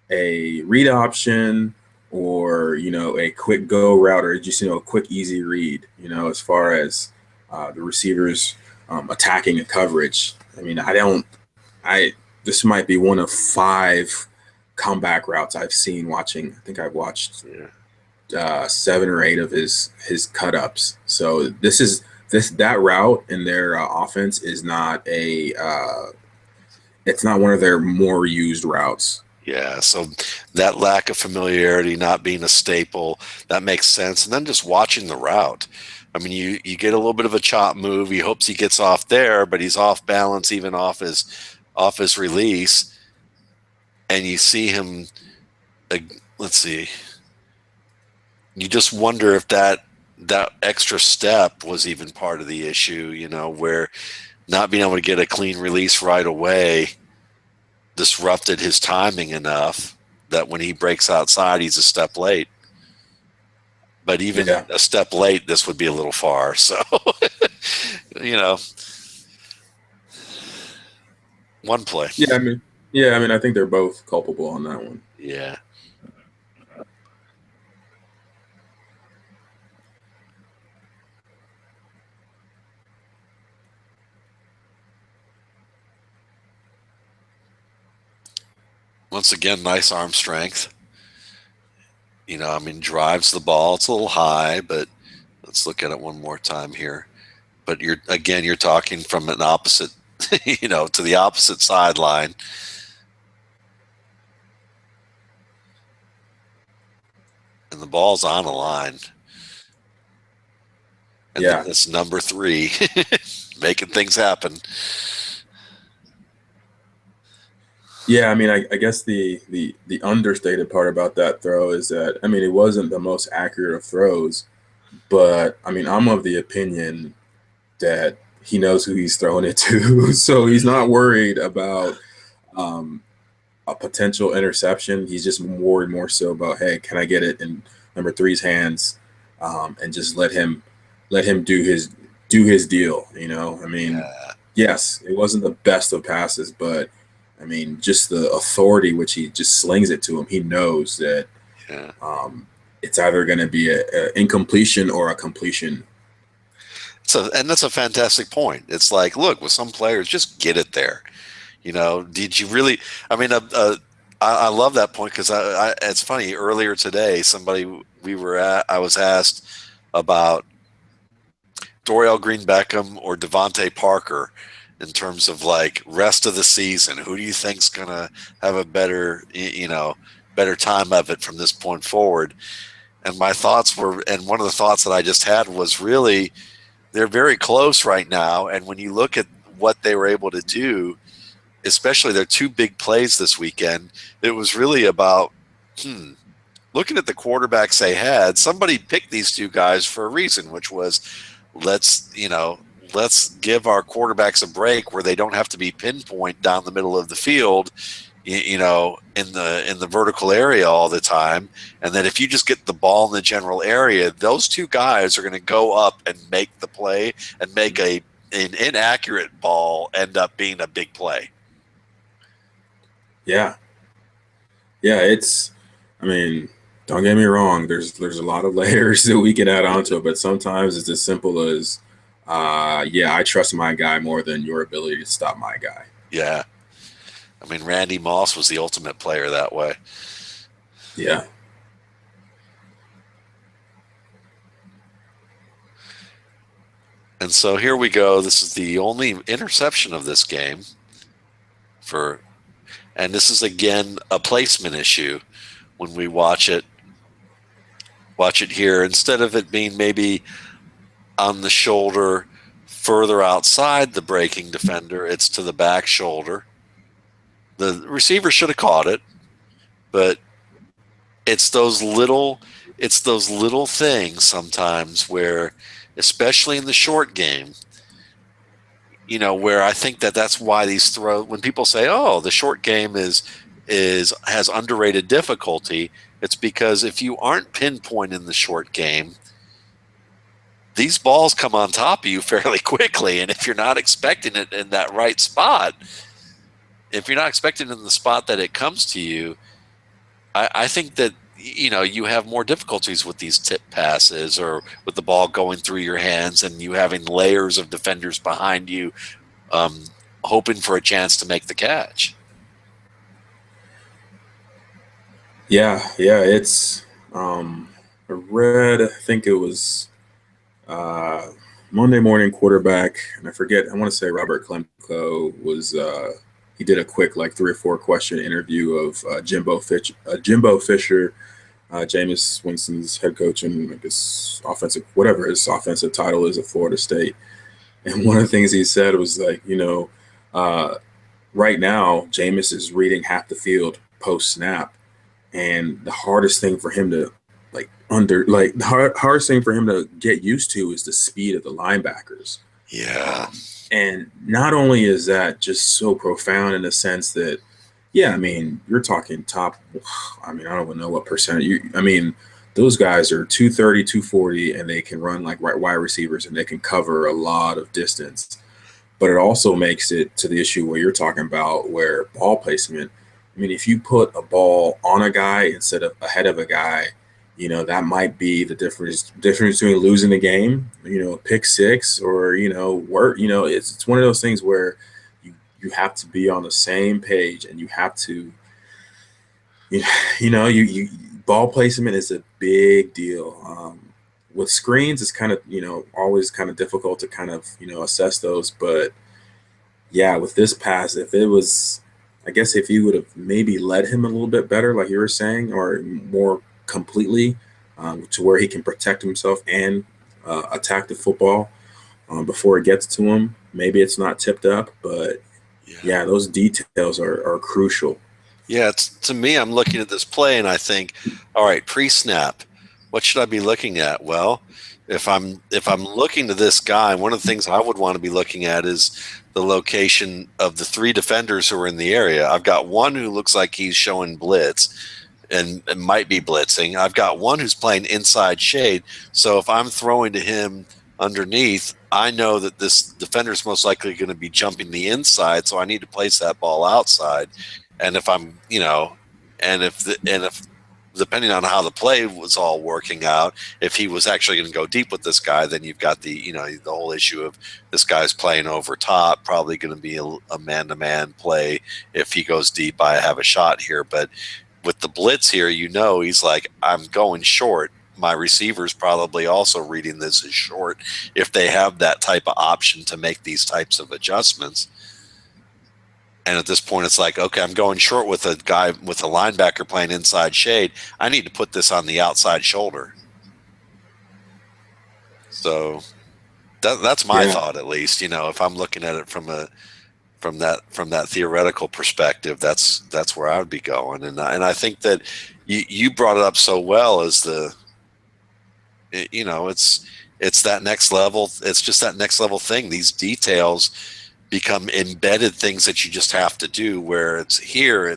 a read option or a quick go route, or just a quick easy read. As far as the receivers attacking a coverage. This might be one of 5 comeback routes I've seen watching. I think I've watched 7 or 8 of his cut ups. So that route in their offense is not it's not one of their more used routes. Yeah, so that lack of familiarity, not being a staple, that makes sense. And then just watching the route. You get a little bit of a chop move. He hopes he gets off there, but he's off balance even off his release. And you see him, let's see. You just wonder if that extra step was even part of the issue, where not being able to get a clean release right away disrupted his timing enough that when he breaks outside, he's a step late. But even a step late, this would be a little far. So, one play. Yeah, I think they're both culpable on that one. Yeah. Once again, nice arm strength. Drives the ball. It's a little high, but let's look at it one more time here. But you're talking from an opposite, to the opposite sideline. And the ball's on a line. And then it's number 3 making things happen. Yeah, I guess the understated part about that throw is that it wasn't the most accurate of throws, but I'm of the opinion that he knows who he's throwing it to, so he's not worried about a potential interception. He's just more so about, hey, can I get it in number 3's hands, and just let him let him do his deal. You know, I mean, Yeah. yes, it wasn't the best of passes, but I mean, just the authority which he just slings it to him. He knows that Yeah. it's either going to be a incompletion or a completion. So, and that's a fantastic point. It's like, look, with some players, just get it there. You know, did you really? I mean, I love that point because it's funny. Earlier today, I was asked about Dorial Green Beckham or Devontae Parker in terms of like rest of the season. Who do you think's gonna have a better time of it from this point forward? And my thoughts were, and one of the thoughts that I just had was really, they're very close right now. And when you look at what they were able to do, especially their two big plays this weekend, it was really about, looking at the quarterbacks they had, somebody picked these two guys for a reason, which was let's give our quarterbacks a break where they don't have to be pinpoint down the middle of the field, in the vertical area all the time. And that if you just get the ball in the general area, those two guys are going to go up and make the play and make an inaccurate ball end up being a big play. Yeah, yeah. I mean, don't get me wrong. There's a lot of layers that we can add onto it, but sometimes it's as simple as, yeah, I trust my guy more than your ability to stop my guy. Yeah. I mean, Randy Moss was the ultimate player that way. Yeah. And so here we go. This is the only interception of this game and this is again a placement issue when we watch it here. Instead of it being maybe on the shoulder further outside the breaking defender, it's to the back shoulder. The receiver should have caught it, but it's those little things sometimes where, especially in the short game, where I think that's why when people say, "Oh, the short game has underrated difficulty," it's because if you aren't pinpoint in the short game, these balls come on top of you fairly quickly, and if you're not expecting it in that right spot, if you're not expecting it in the spot that it comes to you, I think that you have more difficulties with these tip passes or with the ball going through your hands and you having layers of defenders behind you, hoping for a chance to make the catch. Yeah, it's I read, I think it was Monday Morning Quarterback, and I want to say Robert Klemko was he did a quick like 3 or 4 question interview of Jimbo Fisher, Jameis Winston's head coach and I guess whatever his offensive title is at Florida State. And one of the things he said was like, right now Jameis is reading half the field post snap, and the hardest thing for him to hardest thing for him to get used to is the speed of the linebackers. Yeah. And not only is that just so profound in the sense that, yeah, I mean, you're talking top, I mean, I don't even know what percent those guys are 230, 240, and they can run like wide receivers and they can cover a lot of distance. But it also makes it to the issue where you're talking about where ball placement, I mean, if you put a ball on a guy instead of ahead of a guy, that might be the difference between losing the game, pick six or, it's one of those things where you have to be on the same page and you have to, ball placement is a big deal. With screens, it's kind of, always kind of difficult to kind of, assess those. But yeah, with this pass, if you would have maybe led him a little bit better, like you were saying, or more completely to where he can protect himself and attack the football before it gets to him. Maybe it's not tipped up, but yeah, those details are crucial. Yeah, to me, I'm looking at this play and I think, all right, pre-snap, what should I be looking at? Well, if I'm looking to this guy, one of the things I would want to be looking at is the location of the 3 defenders who are in the area. I've got one who looks like he's showing blitz and might be blitzing. I've got one who's playing inside shade. So if I'm throwing to him underneath, I know that this defender is most likely going to be jumping the inside, so I need to place that ball outside. And if I'm, if depending on how the play was all working out, if he was actually going to go deep with this guy, then you've got the whole issue of this guy's playing over top, probably going to be a man-to-man play. If he goes deep, I have a shot here. But with the blitz here, he's like, I'm going short. My receiver's probably also reading this as short if they have that type of option to make these types of adjustments. And at this point, it's like, okay, I'm going short with a guy with a linebacker playing inside shade. I need to put this on the outside shoulder. So that's my thought, at least. If I'm looking at it from that theoretical perspective, that's where I would be going. And I think that you brought it up so well as it's that next level. It's just that next level thing. These details become embedded things that you just have to do, where it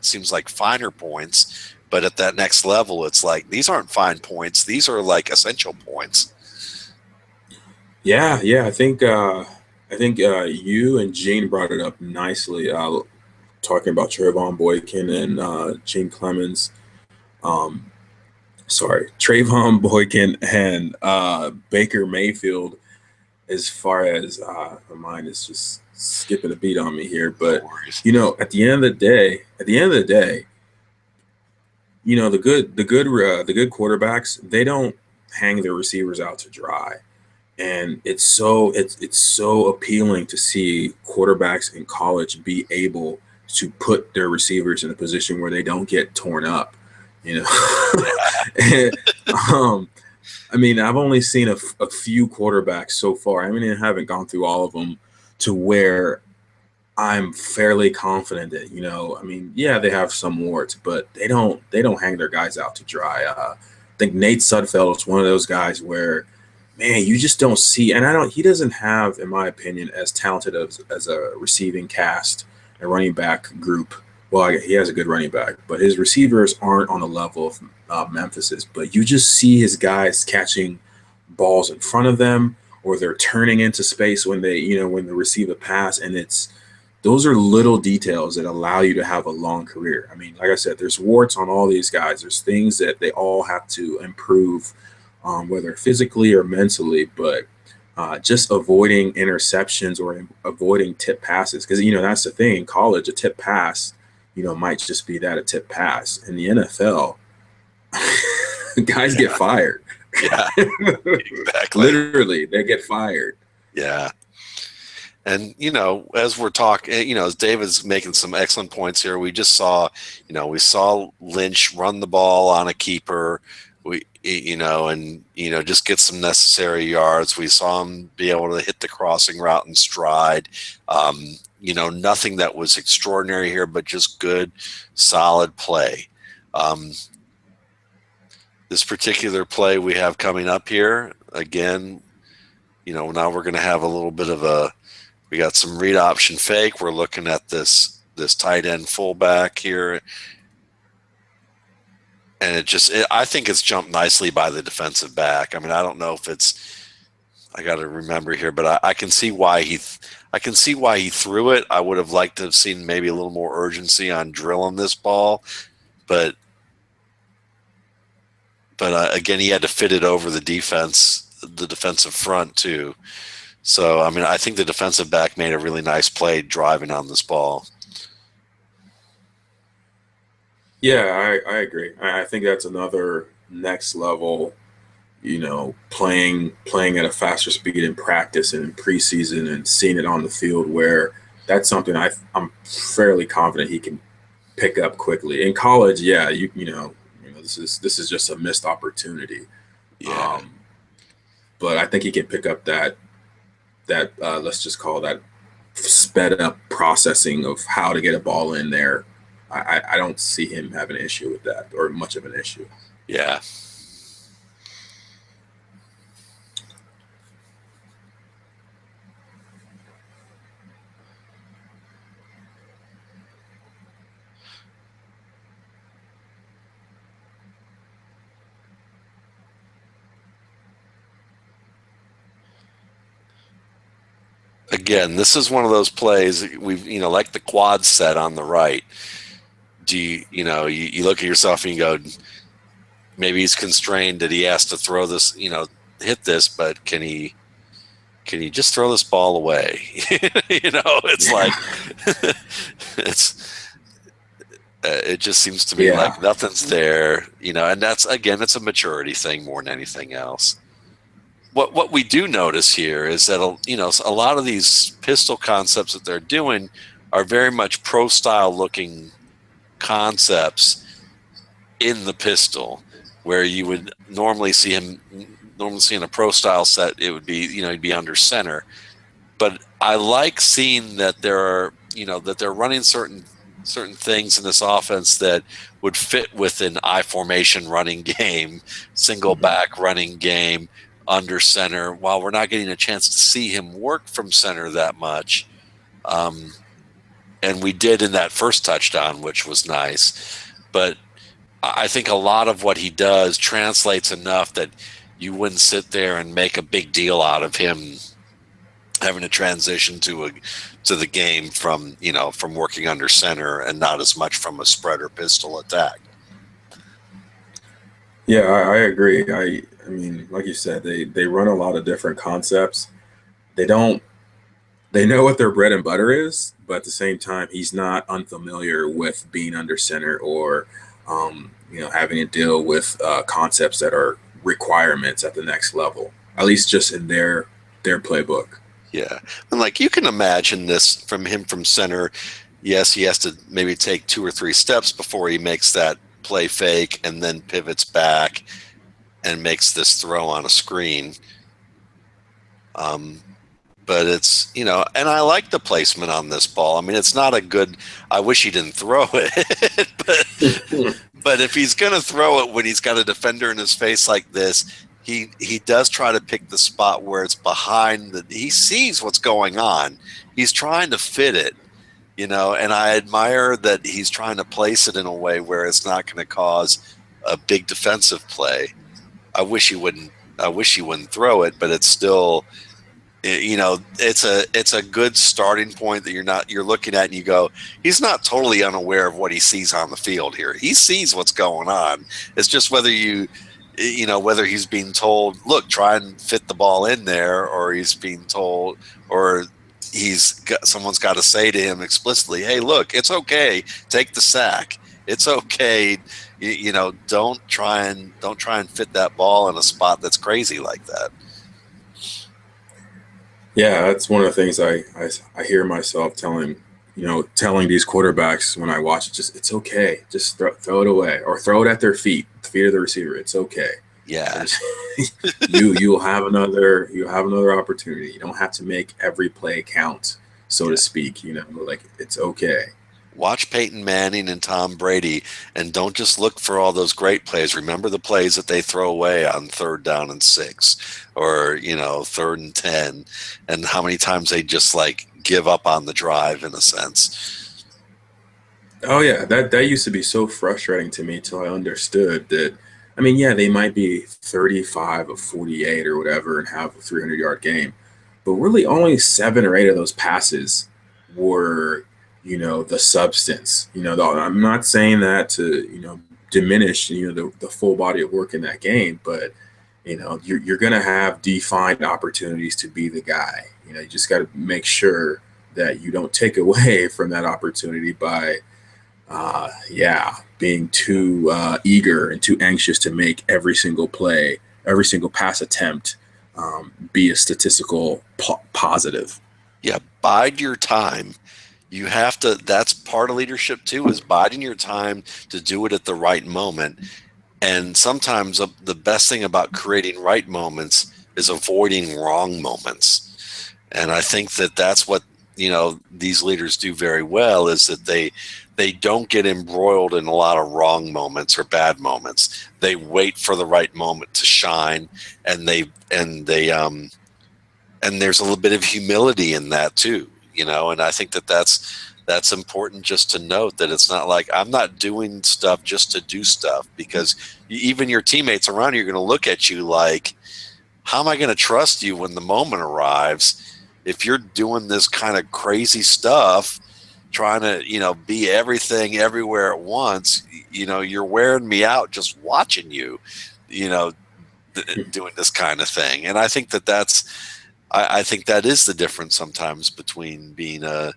seems like finer points, but at that next level, it's like, these aren't fine points. These are like essential points. Yeah. I think you and Gene brought it up nicely, talking about Trayvon Boykin and Gene Clemens. Trayvon Boykin and Baker Mayfield. As far as my mind is just skipping a beat on me here, but at the end of the day, the good quarterbacks, they don't hang their receivers out to dry. And it's so appealing to see quarterbacks in college be able to put their receivers in a position where they don't get torn up, and, I mean, I've only seen a few quarterbacks so far. I mean, I haven't gone through all of them to where I'm fairly confident that, I mean, yeah, they have some warts, but they don't hang their guys out to dry. I think Nate Sudfeld is one of those guys where, man, you just don't see, and he doesn't have, in my opinion, as talented as a receiving cast, a running back group. Well, he has a good running back, but his receivers aren't on the level of Memphis's. But you just see his guys catching balls in front of them, or they're turning into space when they receive a pass, and those are little details that allow you to have a long career. I mean, like I said, there's warts on all these guys. There's things that they all have to improve, whether physically or mentally, but just avoiding interceptions or avoiding tip passes. Because, that's the thing in college, a tip pass, might just be a tip pass. In the NFL, guys get fired. Yeah, exactly. Literally, they get fired. Yeah. And, as we're talking, as David's making some excellent points here, we just saw, we saw Lynch run the ball on a keeper. Just get some necessary yards. We saw him be able to hit the crossing route in stride. Nothing that was extraordinary here, but just good, solid play. This particular play we have coming up here, again, now we're going to have a little bit of we got some read option fake. We're looking at this tight end fullback here. And I think it's jumped nicely by the defensive back. I mean, I don't know if I got to remember here, but I can see why he threw it. I would have liked to have seen maybe a little more urgency on drilling this ball, but again, he had to fit it over the defensive front too. So, I mean, I think the defensive back made a really nice play driving on this ball. Yeah, I agree. I think that's another next level, playing at a faster speed in practice and in preseason and seeing it on the field, where that's something I'm fairly confident he can pick up quickly. In college, yeah, this is just a missed opportunity. Yeah. But I think he can pick up that let's just call that sped up processing of how to get a ball in there. I don't see him having an issue with that, or much of an issue. Yeah. again, this is one of those plays we've, like the quad set on the right. Do you look at yourself and you go, maybe he's constrained that he has to throw this, hit this, but can he just throw this ball away? It's like, it just seems to me like nothing's there, and that's, again, it's a maturity thing more than anything else. What we do notice here is that, a lot of these pistol concepts that they're doing are very much pro style looking concepts in the pistol, where you would normally see in a pro style set, it would be, he'd be under center. But I like seeing that that they're running certain things in this offense that would fit with an I formation running game, single back running game, under center, while we're not getting a chance to see him work from center that much. And we did in that first touchdown, which was nice. But I think a lot of what he does translates enough that you wouldn't sit there and make a big deal out of him having to transition to the game from working under center and not as much from a spread or pistol attack. Yeah, I agree. I mean, like you said, they run a lot of different concepts. They know what their bread and butter is, but at the same time, he's not unfamiliar with being under center or having to deal with concepts that are requirements at the next level, at least just in their playbook. Yeah. And like, you can imagine this from him from center. Yes, he has to maybe take 2 or 3 steps before he makes that play fake and then pivots back and makes this throw on a screen. But it's, and I like the placement on this ball. I mean, it's not a good, I wish he didn't throw it, but if he's going to throw it when he's got a defender in his face like this, he does try to pick the spot where it's behind he sees what's going on. He's trying to fit it, and I admire that he's trying to place it in a way where it's not going to cause a big defensive play. I wish he wouldn't throw it, but it's still, it's a good starting point that you're looking at and you go, he's not totally unaware of what he sees on the field here. He sees what's going on. It's just whether whether he's being told, look, try and fit the ball in there, or he's being told, or someone's got to say to him explicitly, hey, look, it's okay, take the sack. It's okay. Don't try and fit that ball in a spot that's crazy like that. Yeah, that's one of the things I hear myself telling these quarterbacks when I watch it. Just, it's okay. Just throw it away, or throw it at their feet, the feet of the receiver. It's okay. Yeah. You'll have another opportunity. You don't have to make every play count, so to speak. Like, it's okay. Watch Peyton Manning and Tom Brady, and don't just look for all those great plays. Remember the plays that they throw away on 3rd down and 6, or 3rd and 10, and how many times they just like give up on the drive in a sense. Oh yeah, that used to be so frustrating to me till I understood that. I mean, yeah, they might be 35 of 48 or whatever and have a 300-yard game, but really only 7 or 8 of those passes were the substance. I'm not saying that to diminish the full body of work in that game, but you're going to have defined opportunities to be the guy. You just got to make sure that you don't take away from that opportunity by being too eager and too anxious to make every single play, every single pass attempt be a statistical positive. Yeah, bide your time. You have to, that's part of leadership too, is biding your time to do it at the right moment. And sometimes the best thing about creating right moments is avoiding wrong moments. And I think that that's what, these leaders do very well, is that they don't get embroiled in a lot of wrong moments or bad moments. They wait for the right moment to shine, and and there's a little bit of humility in that too. And I think that that's important just to note, that it's not like I'm not doing stuff just to do stuff, because even your teammates around you are going to look at you like, how am I going to trust you when the moment arrives if you're doing this kind of crazy stuff, trying to, be everything everywhere at once, you're wearing me out just watching you, doing this kind of thing. And I think I think that is the difference sometimes between being an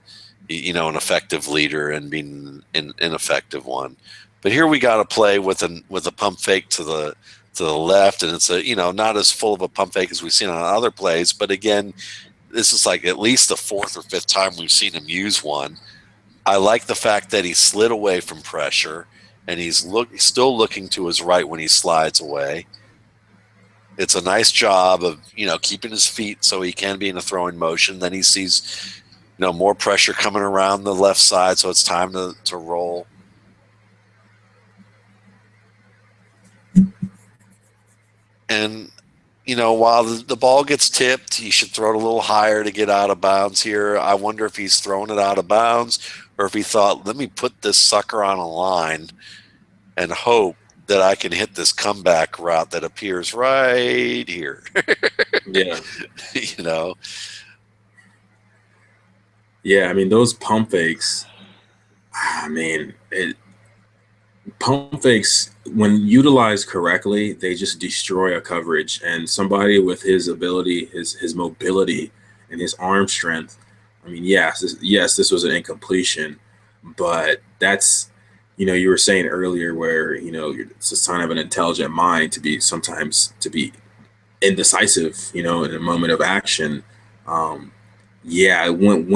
effective leader and being an ineffective one. But here we got to play with a pump fake to the left, and it's not as full of a pump fake as we've seen on other plays. But again, this is like at least the fourth or fifth time we've seen him use one. I like the fact that he slid away from pressure, and he's still looking to his right when he slides away. It's a nice job of keeping his feet so he can be in a throwing motion. Then he sees more pressure coming around the left side, so it's time to roll. And while the ball gets tipped, he should throw it a little higher to get out of bounds here. I wonder if he's throwing it out of bounds, or if he thought, let me put this sucker on a line and hope that I can hit this comeback route that appears right here. Yeah. Yeah, I mean, those pump fakes, pump fakes, when utilized correctly, they just destroy a coverage. And somebody with his ability, his mobility, and his arm strength, I mean, yes, this was an incompletion, but that's, you were saying earlier where, it's a sign of an intelligent mind to be indecisive, in a moment of action. When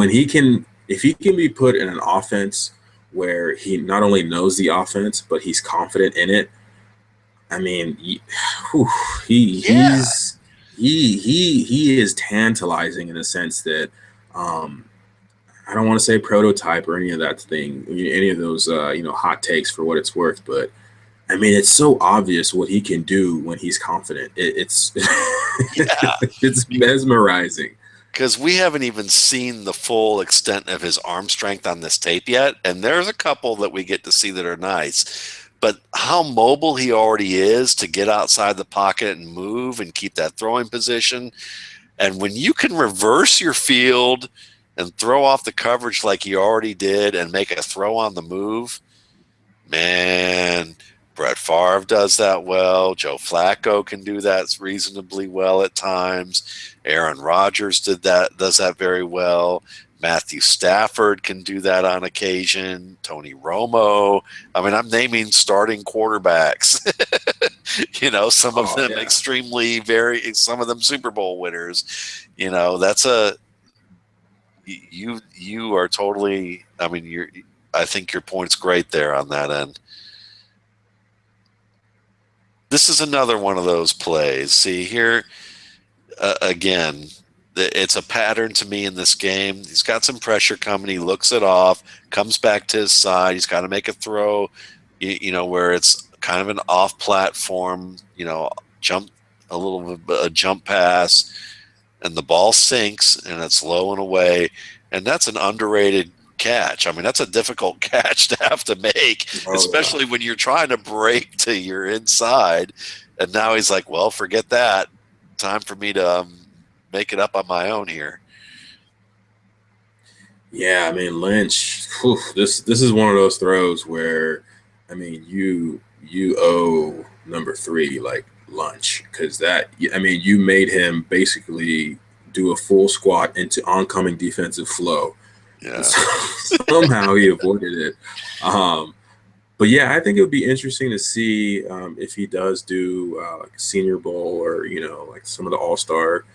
if he can be put in an offense where he not only knows the offense, but he's confident in it. I mean, he is tantalizing in the sense that, I don't want to say prototype or any of that thing, any of those, hot takes for what it's worth. But I mean, it's so obvious what he can do when he's confident. It's it's mesmerizing. Because we haven't even seen the full extent of his arm strength on this tape yet. And there's a couple that we get to see that are nice. But how mobile he already is to get outside the pocket and move and keep that throwing position. And when you can reverse your field and throw off the coverage like he already did and make a throw on the move, man, Brett Favre does that well. Joe Flacco can do that reasonably well at times. Aaron Rodgers does that very well. Matthew Stafford can do that on occasion. Tony Romo. I mean, I'm naming starting quarterbacks. Some of them extremely some of them Super Bowl winners. That's you are totally. I mean, I think your point's great there on that end. This is another one of those plays. See here, again, it's a pattern to me in this game. He's got some pressure coming. He looks it off, comes back to his side. He's got to make a throw, where it's kind of an off platform, a jump pass, and the ball sinks and it's low and away. And that's an underrated catch. I mean, that's a difficult catch to have to make, especially when you're trying to break to your inside. And now he's like, well, forget that. Time for me to make it up on my own here. Yeah, I mean, Lynch, this is one of those throws where, I mean, you owe number 3 like lunch, because you made him basically do a full squat into oncoming defensive flow. Yeah. Somehow he avoided it. But yeah, I think it would be interesting to see if he does do like a Senior Bowl or, like some of the All-Star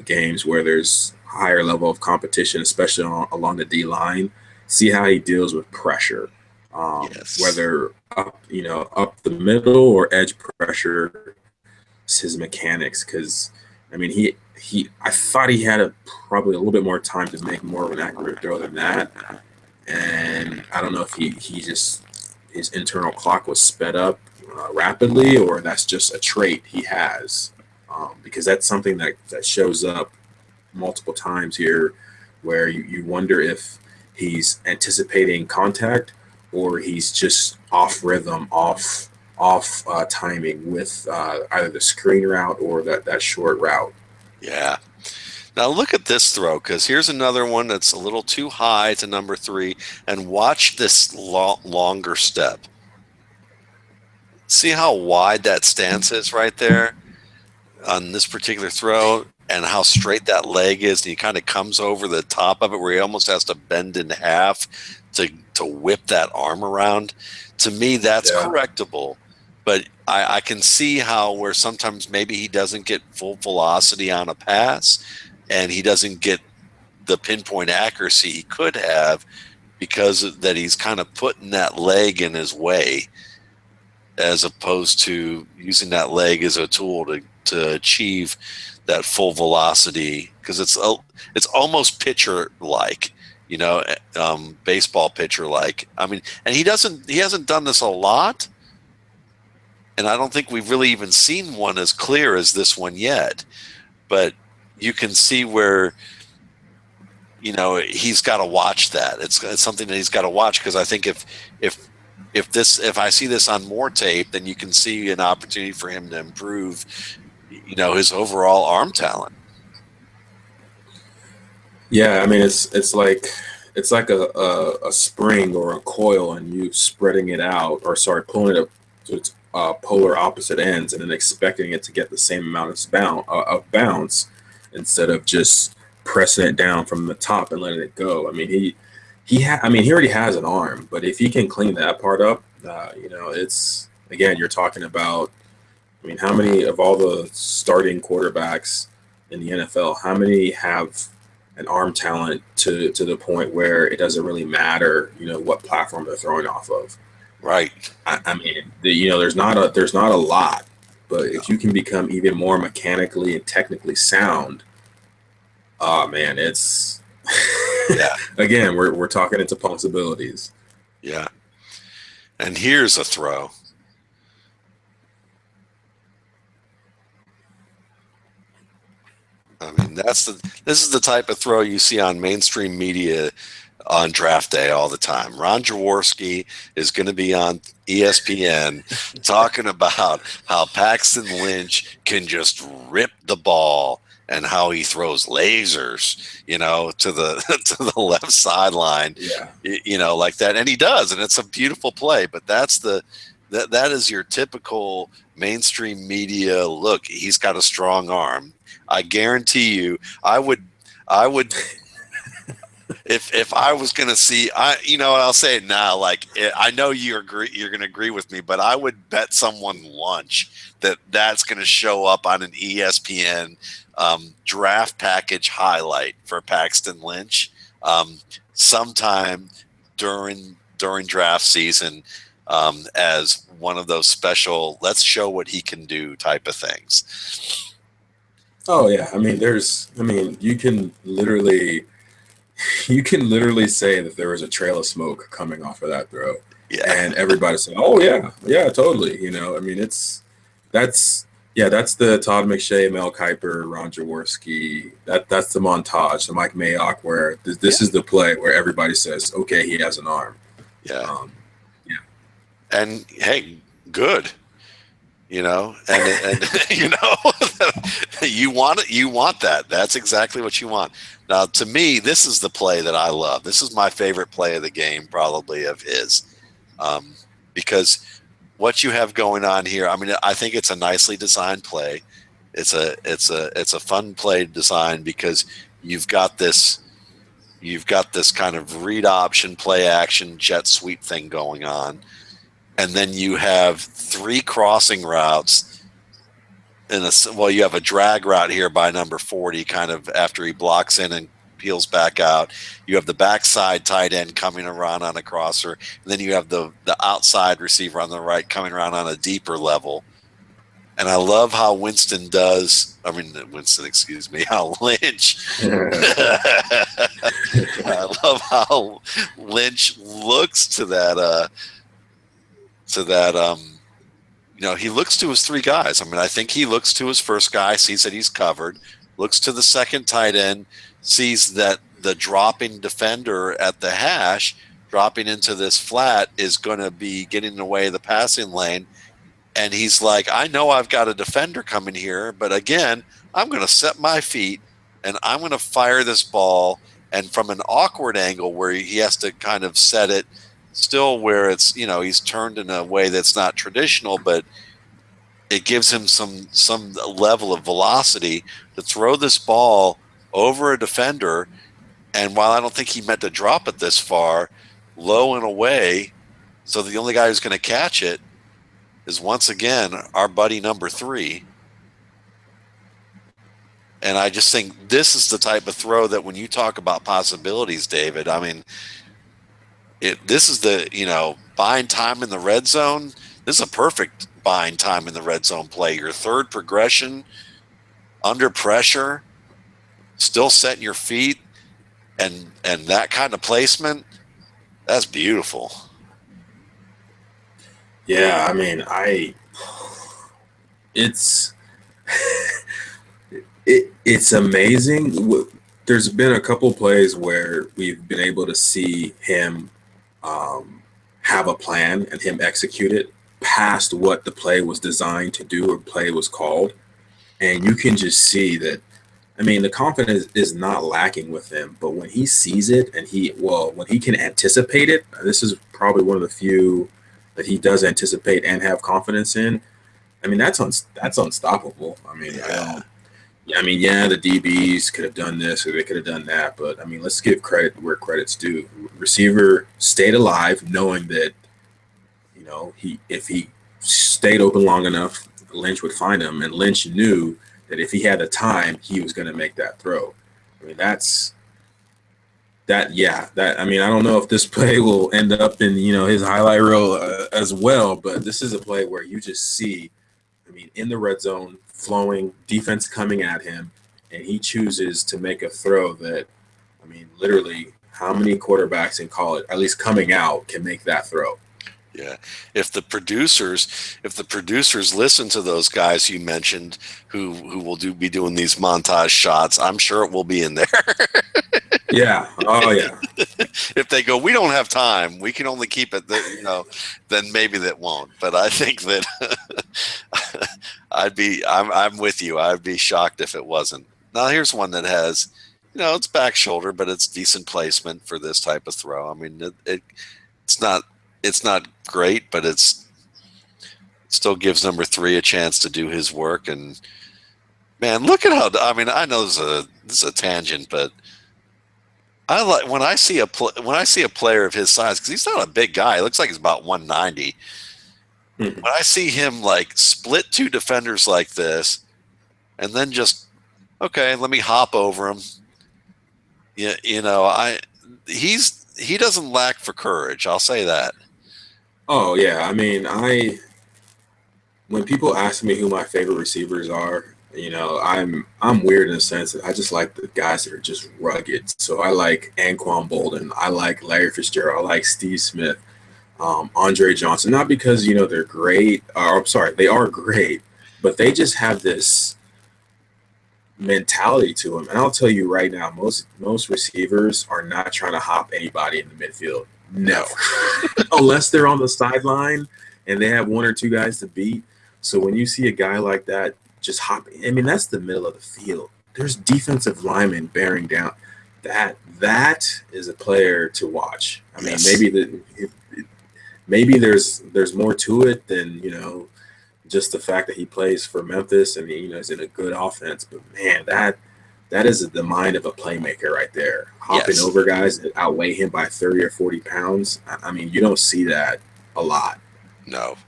games where there's higher level of competition, especially along the D line. See how he deals with pressure, whether up the middle or edge pressure. His mechanics, because I mean I thought he had probably a little bit more time to make more of an accurate throw than that, and I don't know if he just his internal clock was sped up rapidly, or that's just a trait he has, because that's something that shows up multiple times here, where you wonder if he's anticipating contact or he's just off rhythm, off timing with either the screen route or that short route. Yeah. Now look at this throw, because here's another one that's a little too high to number 3, and watch this longer step. See how wide that stance is right there on this particular throw, and how straight that leg is, and he kind of comes over the top of it where he almost has to bend in half to whip that arm around. To me, that's correctable, but I can see how where sometimes maybe he doesn't get full velocity on a pass, and he doesn't get the pinpoint accuracy he could have because that he's kind of putting that leg in his way, as opposed to using that leg as a tool to achieve that full velocity, because it's almost pitcher like, baseball pitcher like. I mean, and he hasn't done this a lot, and I don't think we've really even seen one as clear as this one yet. But you can see where he's got to watch that. It's something that he's got to watch, because I think if I see this on more tape, then you can see an opportunity for him to improve, his overall arm talent. Yeah, I mean it's like a spring or a coil, and you spreading it out, or pulling it up to its polar opposite ends, and then expecting it to get the same amount of bounce instead of just pressing it down from the top and letting it go. I mean, he already has an arm, but if he can clean that part up, it's, again, you're talking about, I mean, how many of all the starting quarterbacks in the NFL, how many have an arm talent to the point where it doesn't really matter, what platform they're throwing off of? Right. I mean, there's not a lot, but if you can become even more mechanically and technically sound, oh man, it's yeah. Again, we're talking into possibilities. Yeah. And here's a throw. I mean, this is the type of throw you see on mainstream media on draft day all the time. Ron Jaworski is going to be on ESPN talking about how Paxton Lynch can just rip the ball and how he throws lasers, to the left sideline, like that. And he does, and it's a beautiful play. But that is your typical mainstream media look. He's got a strong arm. I guarantee you, I would if I was going to see, I'll say it now, like, I know you're going to agree with me, but I would bet someone lunch that's going to show up on an ESPN draft package highlight for Paxton Lynch sometime during draft season, as one of those special, let's show what he can do type of things. Oh yeah, I mean, you can literally say that there was a trail of smoke coming off of that throw, and everybody said, "Oh yeah, totally." I mean, that's the Todd McShay, Mel Kiper, Ron Jaworski. That's the montage, the Mike Mayock, where this is the play where everybody says, "Okay, he has an arm." Yeah, and hey, good. And you want it. You want that. That's exactly what you want. Now, to me, this is the play that I love. This is my favorite play of the game, probably of his, because what you have going on here. I mean, I think it's a nicely designed play. It's a fun play design, because you've got this kind of read option, play action, jet sweep thing going on. And then you have 3 crossing routes you have a drag route here by number 40, kind of after he blocks in and peels back out. You have the backside tight end coming around on a crosser, and then you have the outside receiver on the right coming around on a deeper level. And I love how how Lynch. I love how Lynch looks to that. He looks to his 3 guys. I mean, I think he looks to his first guy, sees that he's covered, looks to the second tight end, sees that the dropping defender at the hash, dropping into this flat, is going to be getting in the way of the passing lane. And he's like, I know I've got a defender coming here, but again, I'm going to set my feet and I'm going to fire this ball, and from an awkward angle where he has to kind of set it still where it's, he's turned in a way that's not traditional, but it gives him some level of velocity to throw this ball over a defender. And while I don't think he meant to drop it this far, low and away, so the only guy who's going to catch it is once again our buddy number 3. And I just think this is the type of throw that when you talk about possibilities, David, I mean, this is the, buying time in the red zone. This is a perfect buying time in the red zone play. Your third progression, under pressure, still setting your feet, and that kind of placement, that's beautiful. Yeah, I mean, it's it's amazing. There's been a couple plays where we've been able to see him have a plan and him execute it past what the play was designed to do or play was called. And you can just see that, I mean, the confidence is not lacking with him, but when he sees it and when he can anticipate it, this is probably one of the few that he does anticipate and have confidence in. I mean, that's unstoppable. I mean, the DBs could have done this or they could have done that, but I mean, let's give credit where credit's due. Receiver stayed alive, knowing that, if he stayed open long enough, Lynch would find him, and Lynch knew that if he had the time, he was going to make that throw. I mean, I mean, I don't know if this play will end up in, his highlight reel as well, but this is a play where you just see, I mean, in the red zone, flowing, defense coming at him, and he chooses to make a throw that, I mean, literally, how many quarterbacks in college, at least coming out, can make that throw? Yeah. If the producers listen to those guys you mentioned who will be doing these montage shots, I'm sure it will be in there. Yeah. Oh yeah. If they go, we don't have time, we can only keep it, then maybe that won't. But I think that I'm with you. I'd be shocked if it wasn't. Now here's one that has, it's back shoulder, but it's decent placement for this type of throw. I mean, it's not great, but it still gives number 3 a chance to do his work. And man, look at how, I mean, I know this is a tangent, but I like when I see a player of his size, because he's not a big guy. He looks like he's about 190. When I see him like split 2 defenders like this, and then just, okay, let me hop over him. Yeah, he doesn't lack for courage. I'll say that. Oh yeah, I mean, when people ask me who my favorite receivers are, I'm weird in the sense that I just like the guys that are just rugged. So I like Anquan Bolden, I like Larry Fitzgerald, I like Steve Smith, Andre Johnson. Not because they're great. I'm sorry, they are great, but they just have this mentality to them. And I'll tell you right now, most receivers are not trying to hop anybody in the midfield. No, unless they're on the sideline and they have 1 or 2 guys to beat. So when you see a guy like that just hop, I mean, that's the middle of the field. There's defensive linemen bearing down. That is a player to watch. I mean, maybe there's more to it than just the fact that he plays for Memphis and is in a good offense. But man, that is the mind of a playmaker right there. Hopping over guys that outweigh him by 30 or 40 pounds. I mean, you don't see that a lot. No.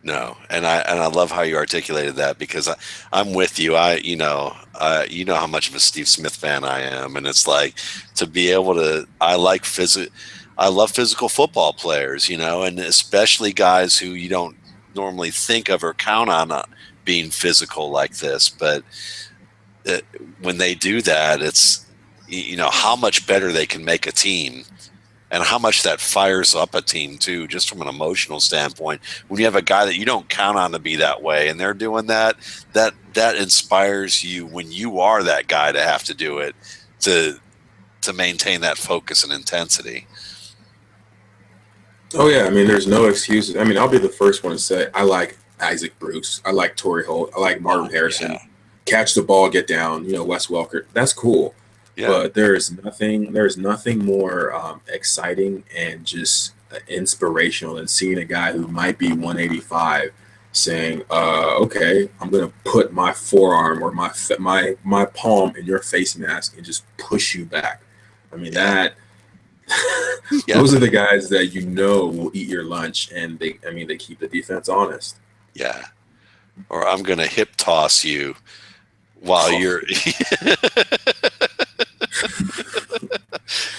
And I love how you articulated that, because I'm with you. You know how much of a Steve Smith fan I am. And it's like, to be able to, I love physical football players, and especially guys who you don't normally think of or count on being physical like this. But when they do that, it's, how much better they can make a team, and how much that fires up a team too, just from an emotional standpoint. When you have a guy that you don't count on to be that way, and they're doing that inspires you when you are that guy to have to do it, to maintain that focus and intensity. Oh yeah, I mean, there's no excuses. I mean, I'll be the first one to say I like Isaac Bruce, I like Torrey Holt, I like Marvin Harrison, catch the ball, get down, Wes Welker. That's cool. Yeah. But there's nothing more exciting and just inspirational than seeing a guy who might be 185 saying, okay, I'm going to put my forearm or my palm in your face mask and just push you back. I mean, that those are the guys that will eat your lunch, and they keep the defense honest. Yeah. Or I'm going to hip toss you while you're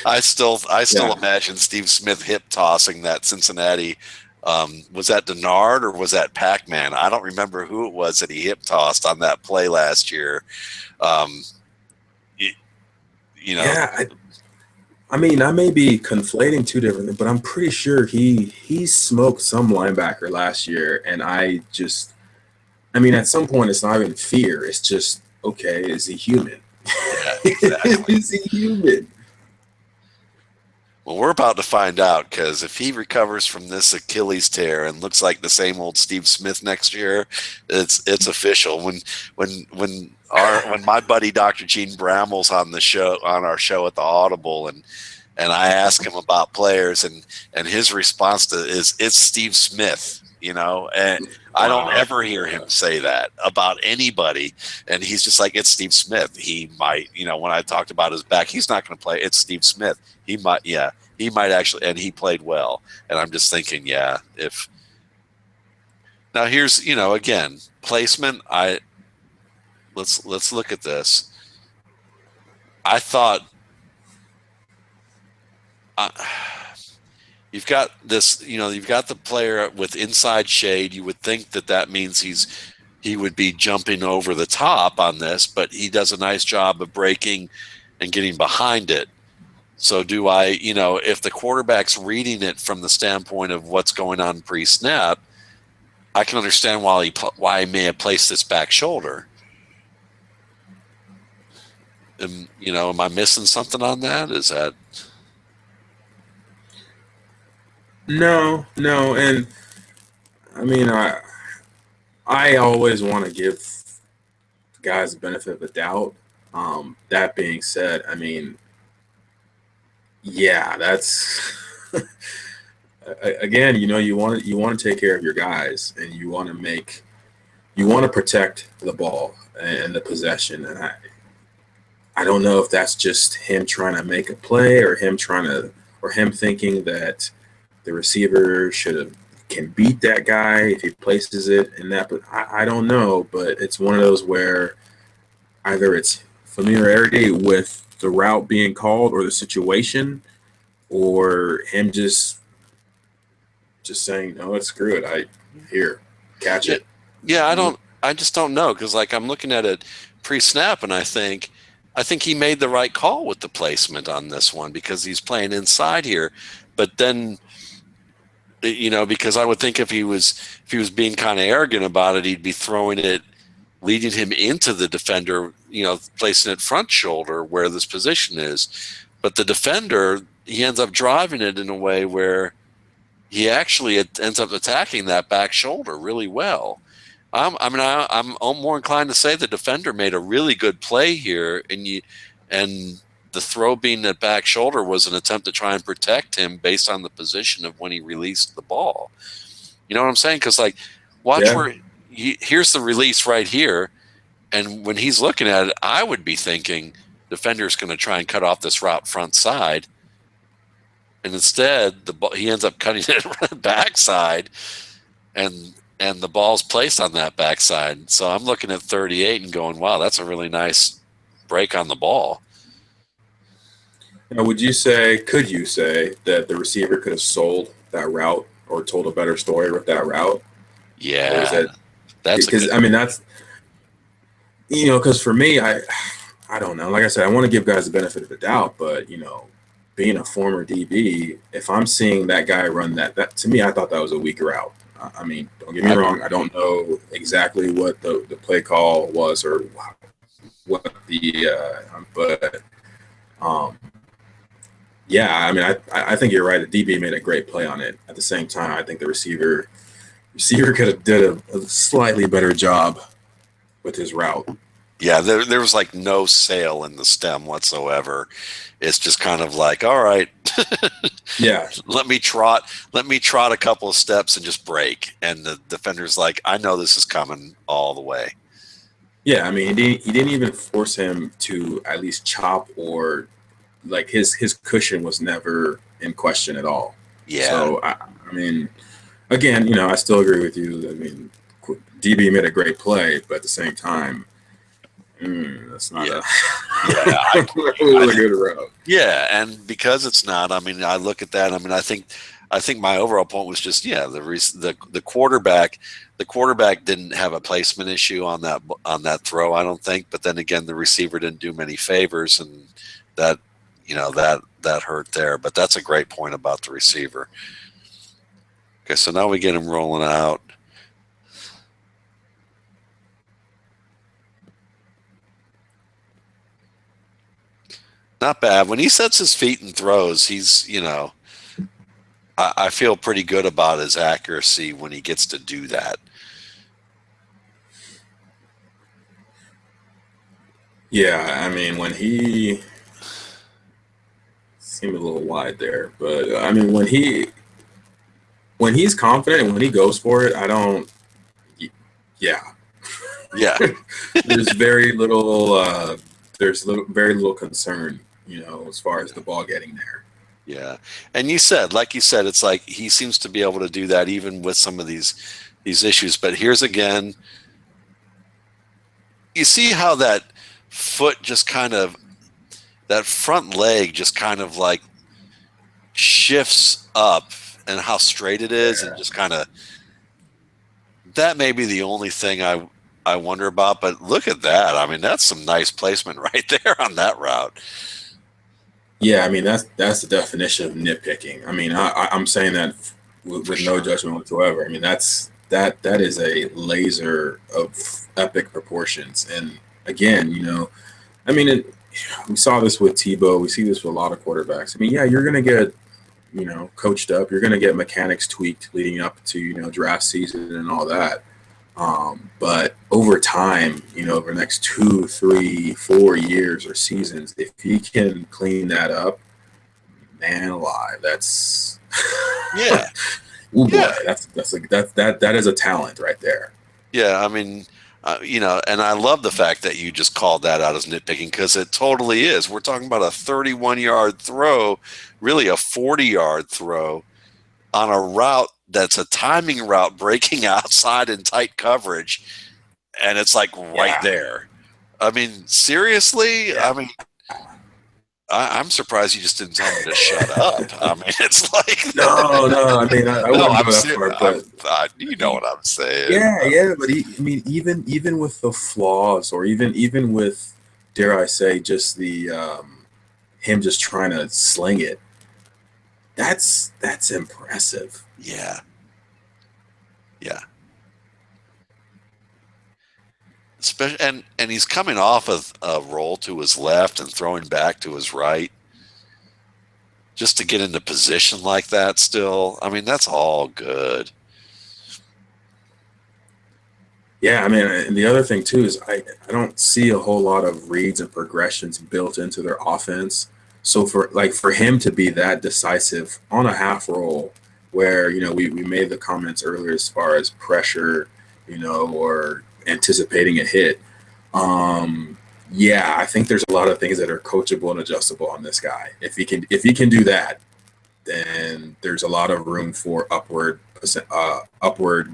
I still imagine Steve Smith hip tossing that Cincinnati. Was that Denard or was that Pac-Man? I don't remember who it was that he hip tossed on that play last year. Yeah, I mean, I may be conflating two different things, but I'm pretty sure he smoked some linebacker last year, and at some point it's not even fear. It's just, okay, is he human? Yeah, exactly. Is he human? Well, we're about to find out, because if he recovers from this Achilles tear and looks like the same old Steve Smith next year, it's official. When my buddy Dr. Gene Brammel's on our show at the Audible, and I ask him about players, and his response is it's Steve Smith. And I don't ever hear him say that about anybody. And he's just like, it's Steve Smith. He might, when I talked about his back, he's not going to play. It's Steve Smith. He might actually, and he played well. And I'm just thinking, now here's, again, placement. Let's look at this. I thought, you've got this, you've got the player with inside shade. You would think that means he would be jumping over the top on this, but he does a nice job of breaking and getting behind it. So do I, if the quarterback's reading it from the standpoint of what's going on pre-snap, I can understand why he may have placed this back shoulder. Am I missing something on that? Is that... No, and I mean, I always want to give guys the benefit of the doubt. That being said, I mean, yeah, that's again, you want to take care of your guys, and you want to protect the ball and the possession. And I don't know if that's just him trying to make a play, or him thinking that the receiver can beat that guy if he places it in that. But I don't know. But it's one of those where either it's familiarity with the route being called or the situation, or him just saying, no, it's screw it. Catch it. Yeah, I just don't know, because I'm looking at it pre-snap, and I think he made the right call with the placement on this one, because he's playing inside here. But then, because I would think if he was being kind of arrogant about it, he'd be throwing it, leading him into the defender, placing it front shoulder where this position is. But the defender, he ends up driving it in a way where he actually ends up attacking that back shoulder really well. I'm more inclined to say the defender made a really good play here, and the throw being at back shoulder was an attempt to try and protect him based on the position of when he released the ball. You know what I'm saying? Because where here's the release right here, and when he's looking at it, I would be thinking defender's going to try and cut off this route front side, and instead he ends up cutting it backside, and the ball's placed on that backside. So I'm looking at 38 and going, wow, that's a really nice break on the ball. Now, could you say that the receiver could have sold that route or told a better story with that route? Yeah, that's because because for me, I don't know. Like I said, I want to give guys the benefit of the doubt, but being a former DB, if I'm seeing that guy run that to me, I thought that was a weak route. I mean, don't get me wrong. I don't know exactly what the play call was or what yeah, I mean, I think you're right. The DB made a great play on it. At the same time, I think the receiver could have did a slightly better job with his route. Yeah, there was like no sail in the stem whatsoever. It's just kind of like, all right, Yeah, let me trot a couple of steps and just break. And the defender's like, I know this is coming all the way. yeah. I mean, he didn't even force him to at least chop, or like his cushion was never in question at all. Yeah, So I mean, again, I still agree with you. I mean, DB made a great play, but at the same time, that's not yeah, a yeah. really good route. Yeah, and because it's not, I mean, I look at that. I mean, I think my overall point was just, yeah, the quarterback didn't have a placement issue on that throw, I don't think. But then again, the receiver didn't do many favors, and that that hurt there. But that's a great point about the receiver. Okay, so now we get him rolling out. Not bad. When he sets his feet and throws, he's, I feel pretty good about his accuracy when he gets to do that. Yeah, I mean, when he seemed a little wide there, but I mean, when he's confident and when he goes for it, I don't. Yeah, Yeah. there's very little. Very little concern, as far as the ball getting there. Yeah. And like you said, it's like he seems to be able to do that even with some of these issues. But here's again, you see how that foot just kind of, that front leg just kind of like shifts up, and how straight it is, and just kind of, that may be the only thing I wonder about. But look at that. I mean, that's some nice placement right there on that route. Yeah, I mean that's the definition of nitpicking. I mean, I'm saying that with no judgment whatsoever. I mean that is a laser of epic proportions. And again, I mean, we saw this with Tebow. We see this with a lot of quarterbacks. I mean, yeah, you're gonna get coached up. You're gonna get mechanics tweaked leading up to draft season and all that. But over time, over the next 2, 3, 4 years or seasons, if he can clean that up, man alive, that's Yeah. oh boy, Yeah. that is a talent right there. Yeah. I mean, and I love the fact that you just called that out as nitpicking, because it totally is. We're talking about a 31-yard throw, really a 40-yard throw on a route that's a timing route, breaking outside in tight coverage, and it's like right there. I mean, seriously? Yeah. I mean, I'm surprised you just didn't tell me to shut up. I mean, it's like no. I mean, I wouldn't go that far, but you know what I'm saying. Yeah. But I mean, even with the flaws, or even with, dare I say, just the him just trying to sling it. That's impressive. Yeah. Especially, and he's coming off of a roll to his left and throwing back to his right. Just to get into position like that still, I mean, that's all good. Yeah, I mean, and the other thing too is I don't see a whole lot of reads and progressions built into their offense. So for him to be that decisive on a half roll, where we made the comments earlier as far as pressure, or anticipating a hit. Yeah, I think there's a lot of things that are coachable and adjustable on this guy. If he can do that, then there's a lot of room for upward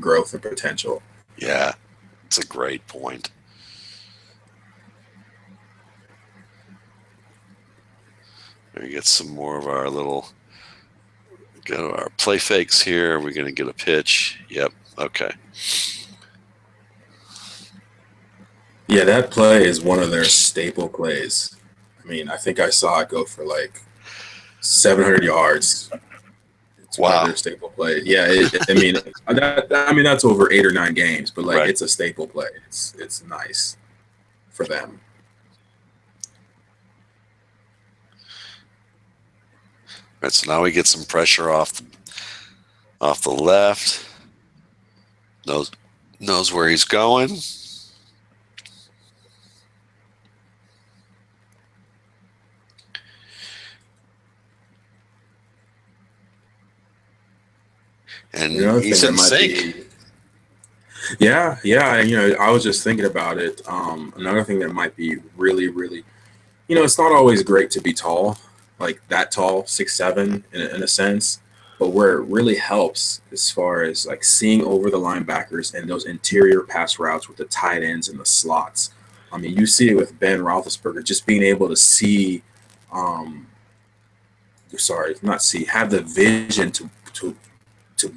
growth and potential. Yeah, it's a great point. We get some more of our little, go to our play fakes here. We're going to get a pitch. Yep. Okay. Yeah, that play is one of their staple plays. I mean, I think I saw it go for like 700 yards. It's one of their staple plays. Yeah, I mean that's over 8 or 9 games, but like It's a staple play. It's nice for them. All right, so now we get some pressure off the left. Knows where he's going. and Another thing he's that in might sync. be, yeah, I was just thinking about it. Another thing that might be really, really, it's not always great to be tall, like that tall, 6'7", in a sense. But where it really helps, as far as like seeing over the linebackers and those interior pass routes with the tight ends and the slots. I mean, you see it with Ben Roethlisberger, just being able to see, um, sorry, not see, have the vision to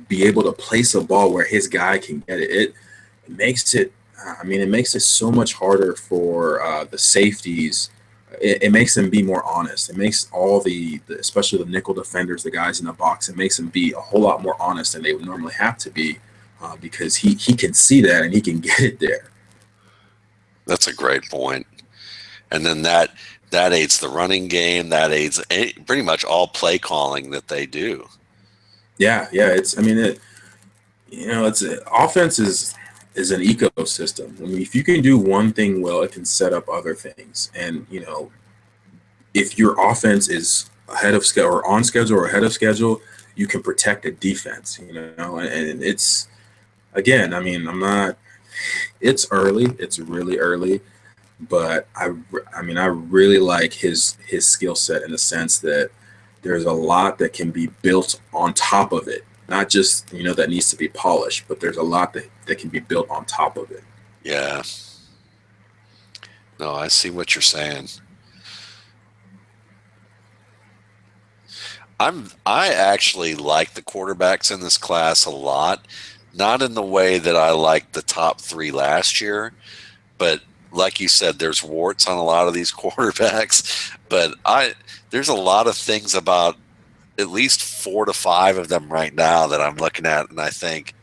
be able to place a ball where his guy can get it. It makes it. I mean, it makes it so much harder for the safeties. It makes them be more honest. It makes all especially the nickel defenders, the guys in the box, it makes them be a whole lot more honest than they would normally have to be, because he can see that and he can get it there. That's a great point. And then that aids the running game. That aids pretty much all play calling that they do. Yeah, yeah. It's. I mean, it's offense is an ecosystem. I mean, if you can do one thing well, it can set up other things. And if your offense is ahead of schedule or on schedule or ahead of schedule, you can protect a defense. And it's, again, I mean, I'm not. It's early. It's really early, but I mean, I really like his skill set in the sense that there's a lot that can be built on top of it. Not just, that needs to be polished, but there's a lot that can be built on top of it. Yeah. No, I see what you're saying. I actually like the quarterbacks in this class a lot. Not in the way that I liked the top 3 last year, but like you said, there's warts on a lot of these quarterbacks. But there's a lot of things about at least 4 to 5 of them right now that I'm looking at, and I think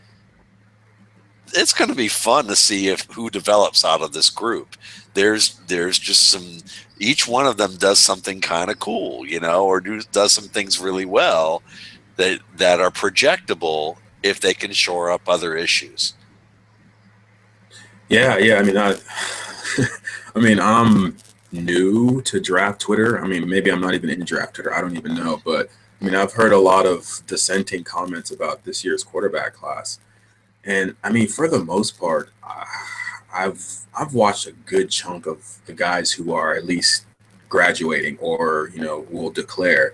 it's going to be fun to see who develops out of this group. There's just some. Each one of them does something kind of cool, or does some things really well that are projectable if they can shore up other issues. Yeah, yeah. I mean, I mean, I'm new to draft Twitter. I mean, maybe I'm not even in draft Twitter. I don't even know. But I mean, I've heard a lot of dissenting comments about this year's quarterback class, and I mean, for the most part, I've watched a good chunk of the guys who are at least graduating or will declare.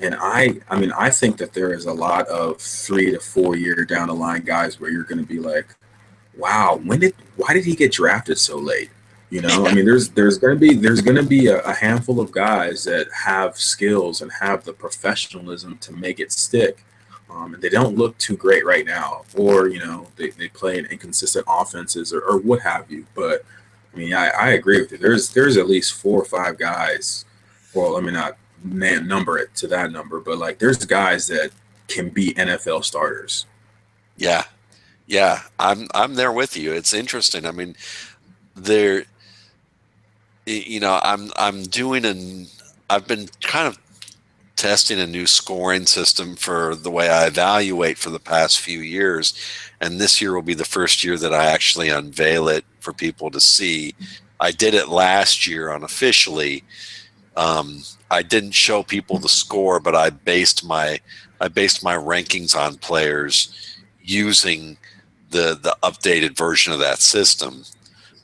And I mean, I think that there is a lot of 3 to 4 year down the line guys where you're going to be like, wow, why did he get drafted so late? I mean, there's gonna be a handful of guys that have skills and have the professionalism to make it stick. And they don't look too great right now, or they play in inconsistent offenses or what have you. But I mean, I agree with you. There's at least 4 or 5 guys. Well, let me not number it to that number, but like there's guys that can be NFL starters. Yeah. Yeah, I'm there with you. It's interesting. I mean, I've been kind of testing a new scoring system for the way I evaluate for the past few years, and this year will be the first year that I actually unveil it for people to see. I did it last year unofficially. I didn't show people the score, but I based my rankings on players using the updated version of that system.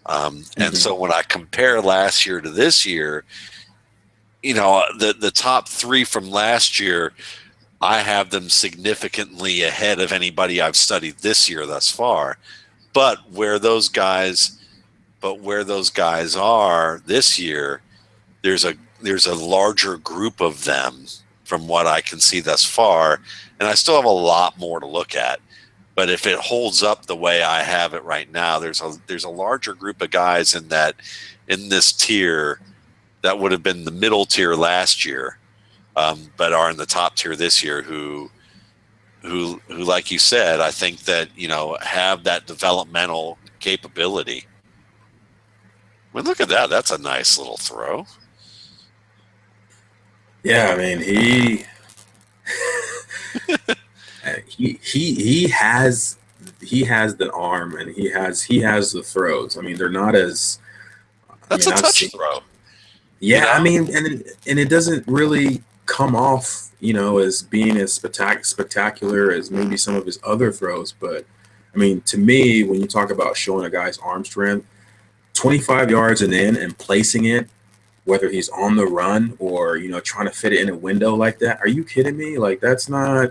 And so when I compare last year to this year, the top 3 from last year, I have them significantly ahead of anybody I've studied this year thus far. But where those guys are this year, there's a larger group of them from what I can see thus far, and I still have a lot more to look at. But if it holds up the way I have it right now, there's a larger group of guys in this tier that would have been the middle tier last year, but are in the top tier this year who, like you said, I think that have that developmental capability. Well, look at that. That's a nice little throw. Yeah, I mean, he has the arm and he has the throws. I mean, they're not That's a touch throw. Yeah, I mean, and it doesn't really. come off, as being as spectacular as maybe some of his other throws. But I mean, to me, when you talk about showing a guy's arm strength, 25 yards and in and placing it, whether he's on the run or, trying to fit it in a window like that, are you kidding me? Like, that's not,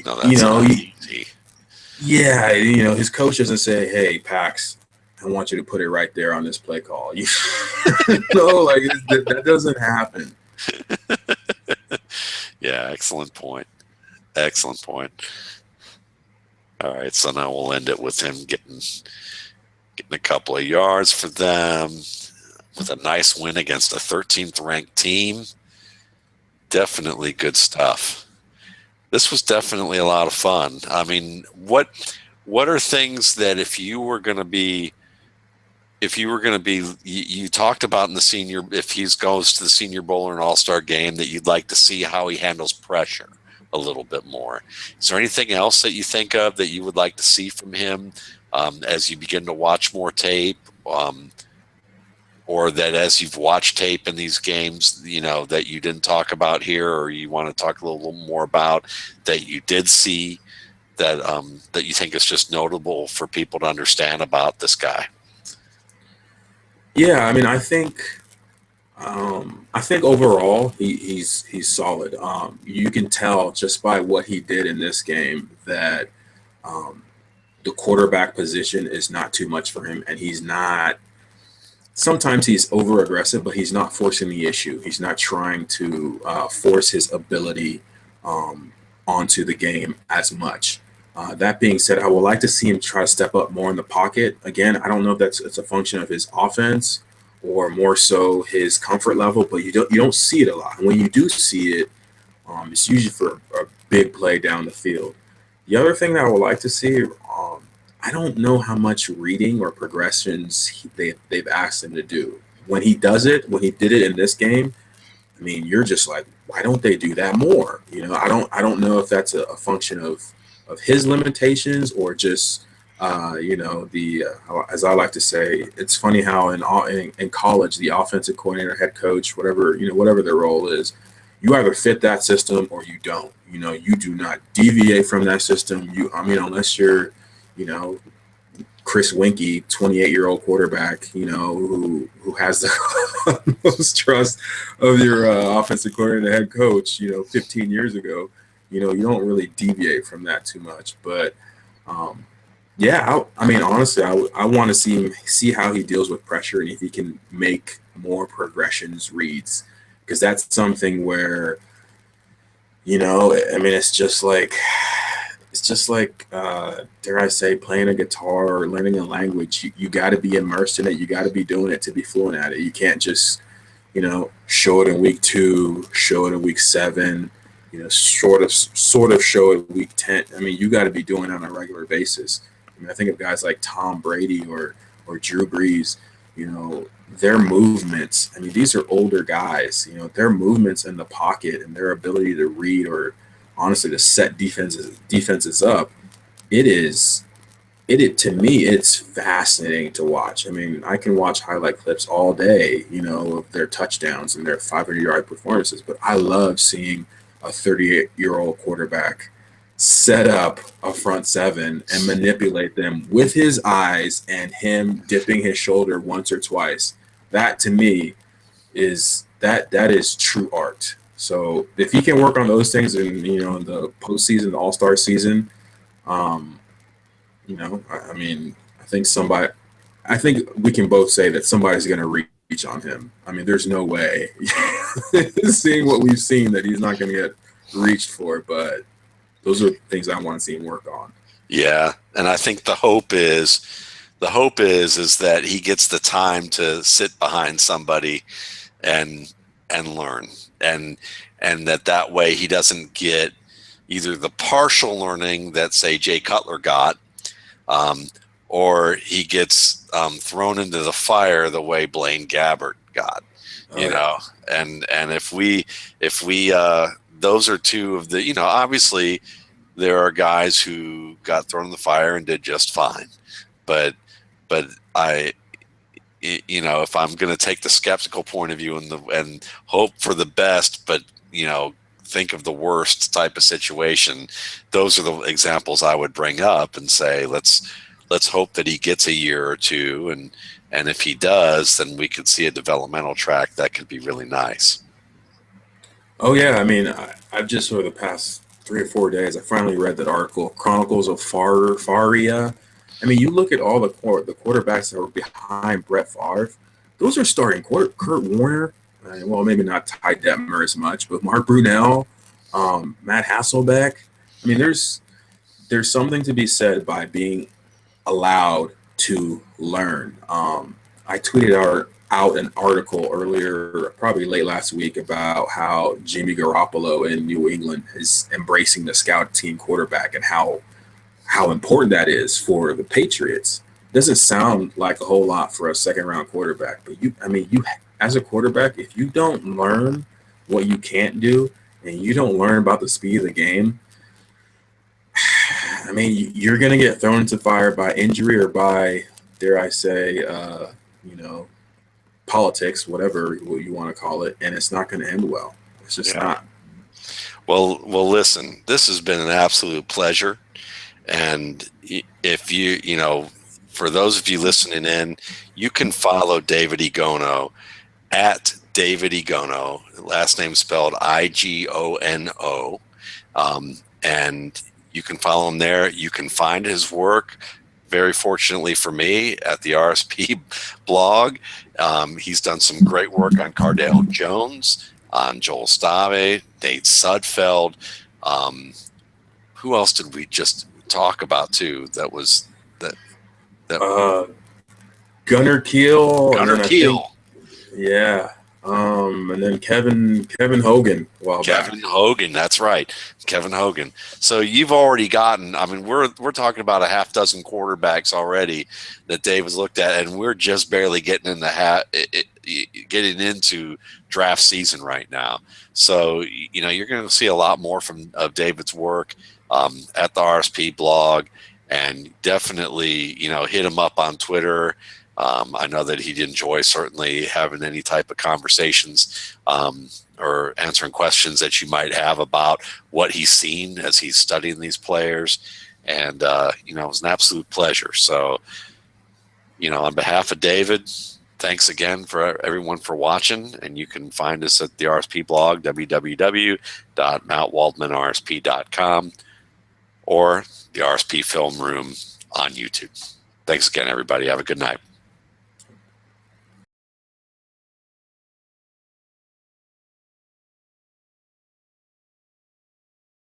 No, that's not easy. Yeah, his coach doesn't say, "Hey, Pax, I want you to put it right there on this play call." Like that doesn't happen. Yeah, excellent point. Excellent point. All right, so now we'll end it with him getting a couple of yards for them with a nice win against a 13th ranked team. Definitely good stuff. This was definitely a lot of fun. I mean, what are things that if you were going to be, you talked about in the senior, if he goes to the Senior Bowl or an All-Star game, that you'd like to see how he handles pressure a little bit more. Is there anything else that you think of that you would like to see from him as you begin to watch more tape? Or that as you've watched tape in these games, that you didn't talk about here, or you want to talk a little more about that you did see that that you think is just notable for people to understand about this guy? Yeah, I mean, I think overall he's solid. You can tell just by what he did in this game that the quarterback position is not too much for him, and he's not. Sometimes he's over aggressive, but he's not forcing the issue. He's not trying to force his ability onto the game as much. That being said, I would like to see him try to step up more in the pocket. Again, I don't know if it's a function of his offense or more so his comfort level, but you don't see it a lot. And when you do see it, it's usually for a big play down the field. The other thing that I would like to see, I don't know how much reading or progressions they've asked him to do. When he does it, when he did it in this game, I mean, you're just like, why don't they do that more? I don't know if that's a function of his limitations or just as I like to say, it's funny how in college the offensive coordinator, head coach, whatever their role is, you either fit that system or you don't. You do not deviate from that system. Unless you're Chris Winkie, 28-year-old quarterback, who has the most trust of your offensive coordinator, head coach, 15 years ago, you don't really deviate from that too much. But I mean, honestly, I want to see how he deals with pressure and if he can make more progressions reads, because that's something where, I mean, it's just like, dare I say, playing a guitar or learning a language. You got to be immersed in it. You got to be doing it to be fluent at it. You can't just, show it in week 2, show it in week 7, sort of show it week 10. I mean, you got to be doing it on a regular basis. I mean, I think of guys like Tom Brady or Drew Brees, their movements. I mean, these are older guys, their movements in the pocket and their ability to read or honestly to set defenses up. To me, it's fascinating to watch. I mean, I can watch highlight clips all day, of their touchdowns and their 500-yard performances, but I love seeing a 38-year-old quarterback set up a front seven and manipulate them with his eyes and him dipping his shoulder once or twice. That to me is that is true art. So if he can work on those things in the postseason, the All-Star season, I mean, I think we can both say that somebody's going to reach on him. I mean, there's no way, seeing what we've seen, that he's not going to get reached for. But those are things I want to see him work on. Yeah, and I think the hope is that he gets the time to sit behind somebody and learn, and that way he doesn't get either the partial learning that, say, Jay Cutler got, or he gets thrown into the fire the way Blaine Gabbert got. And if we those are two of the, obviously there are guys who got thrown in the fire and did just fine, but you know, if I'm going to take the skeptical point of view and hope for the best, but, you know, think of the worst type of situation, those are the examples I would bring up and say, let's hope that he gets a year or two. And if he does, then we could see a developmental track that could be really nice. Oh yeah, I mean, I've just over the past 3 or 4 days, I finally read that article, Chronicles of Faria. I mean, you look at all the quarterbacks that were behind Brett Favre; those are starting Kurt Warner. Well, maybe not Ty Detmer as much, but Mark Brunell, Matt Hasselbeck. I mean, there's something to be said by being allowed to learn. I tweeted out an article earlier, probably late last week, about how Jimmy Garoppolo in New England is embracing the scout team quarterback and how important that is for the Patriots. Doesn't sound like a whole lot for a second round quarterback, but you as a quarterback, if you don't learn what you can't do and you don't learn about the speed of the game, I mean, you're going to get thrown into fire by injury or by, dare I say, you know, politics, whatever you want to call it, and it's not going to end well. It's just not. Well, listen, this has been an absolute pleasure. And if you know, for those of you listening in, you can follow David Egono at David Egono, last name spelled Igono. And you can follow him there. You can find his work, very fortunately for me, at the RSP blog. He's done some great work on Cardale Jones, on Joel Stave, Nate Sudfeld. Who else did we just talk about too? That Gunnar Keel. Gunnar Keel. Yeah. And then Kevin Hogan. Kevin Hogan, that's right, Kevin Hogan. So you've already gotten. I mean, we're talking about a half dozen quarterbacks already that Dave has looked at, and we're just barely getting in getting into draft season right now. So you know, you're going to see a lot more of David's work at the RSP blog, and definitely, you know, hit him up on Twitter. I know that he'd enjoy certainly having any type of conversations or answering questions that you might have about what he's seen as he's studying these players. And, you know, it was an absolute pleasure. So, you know, on behalf of David, thanks again for everyone for watching. And you can find us at the RSP blog, www.mountwaldmanrsp.com, or the RSP Film Room on YouTube. Thanks again, everybody. Have a good night.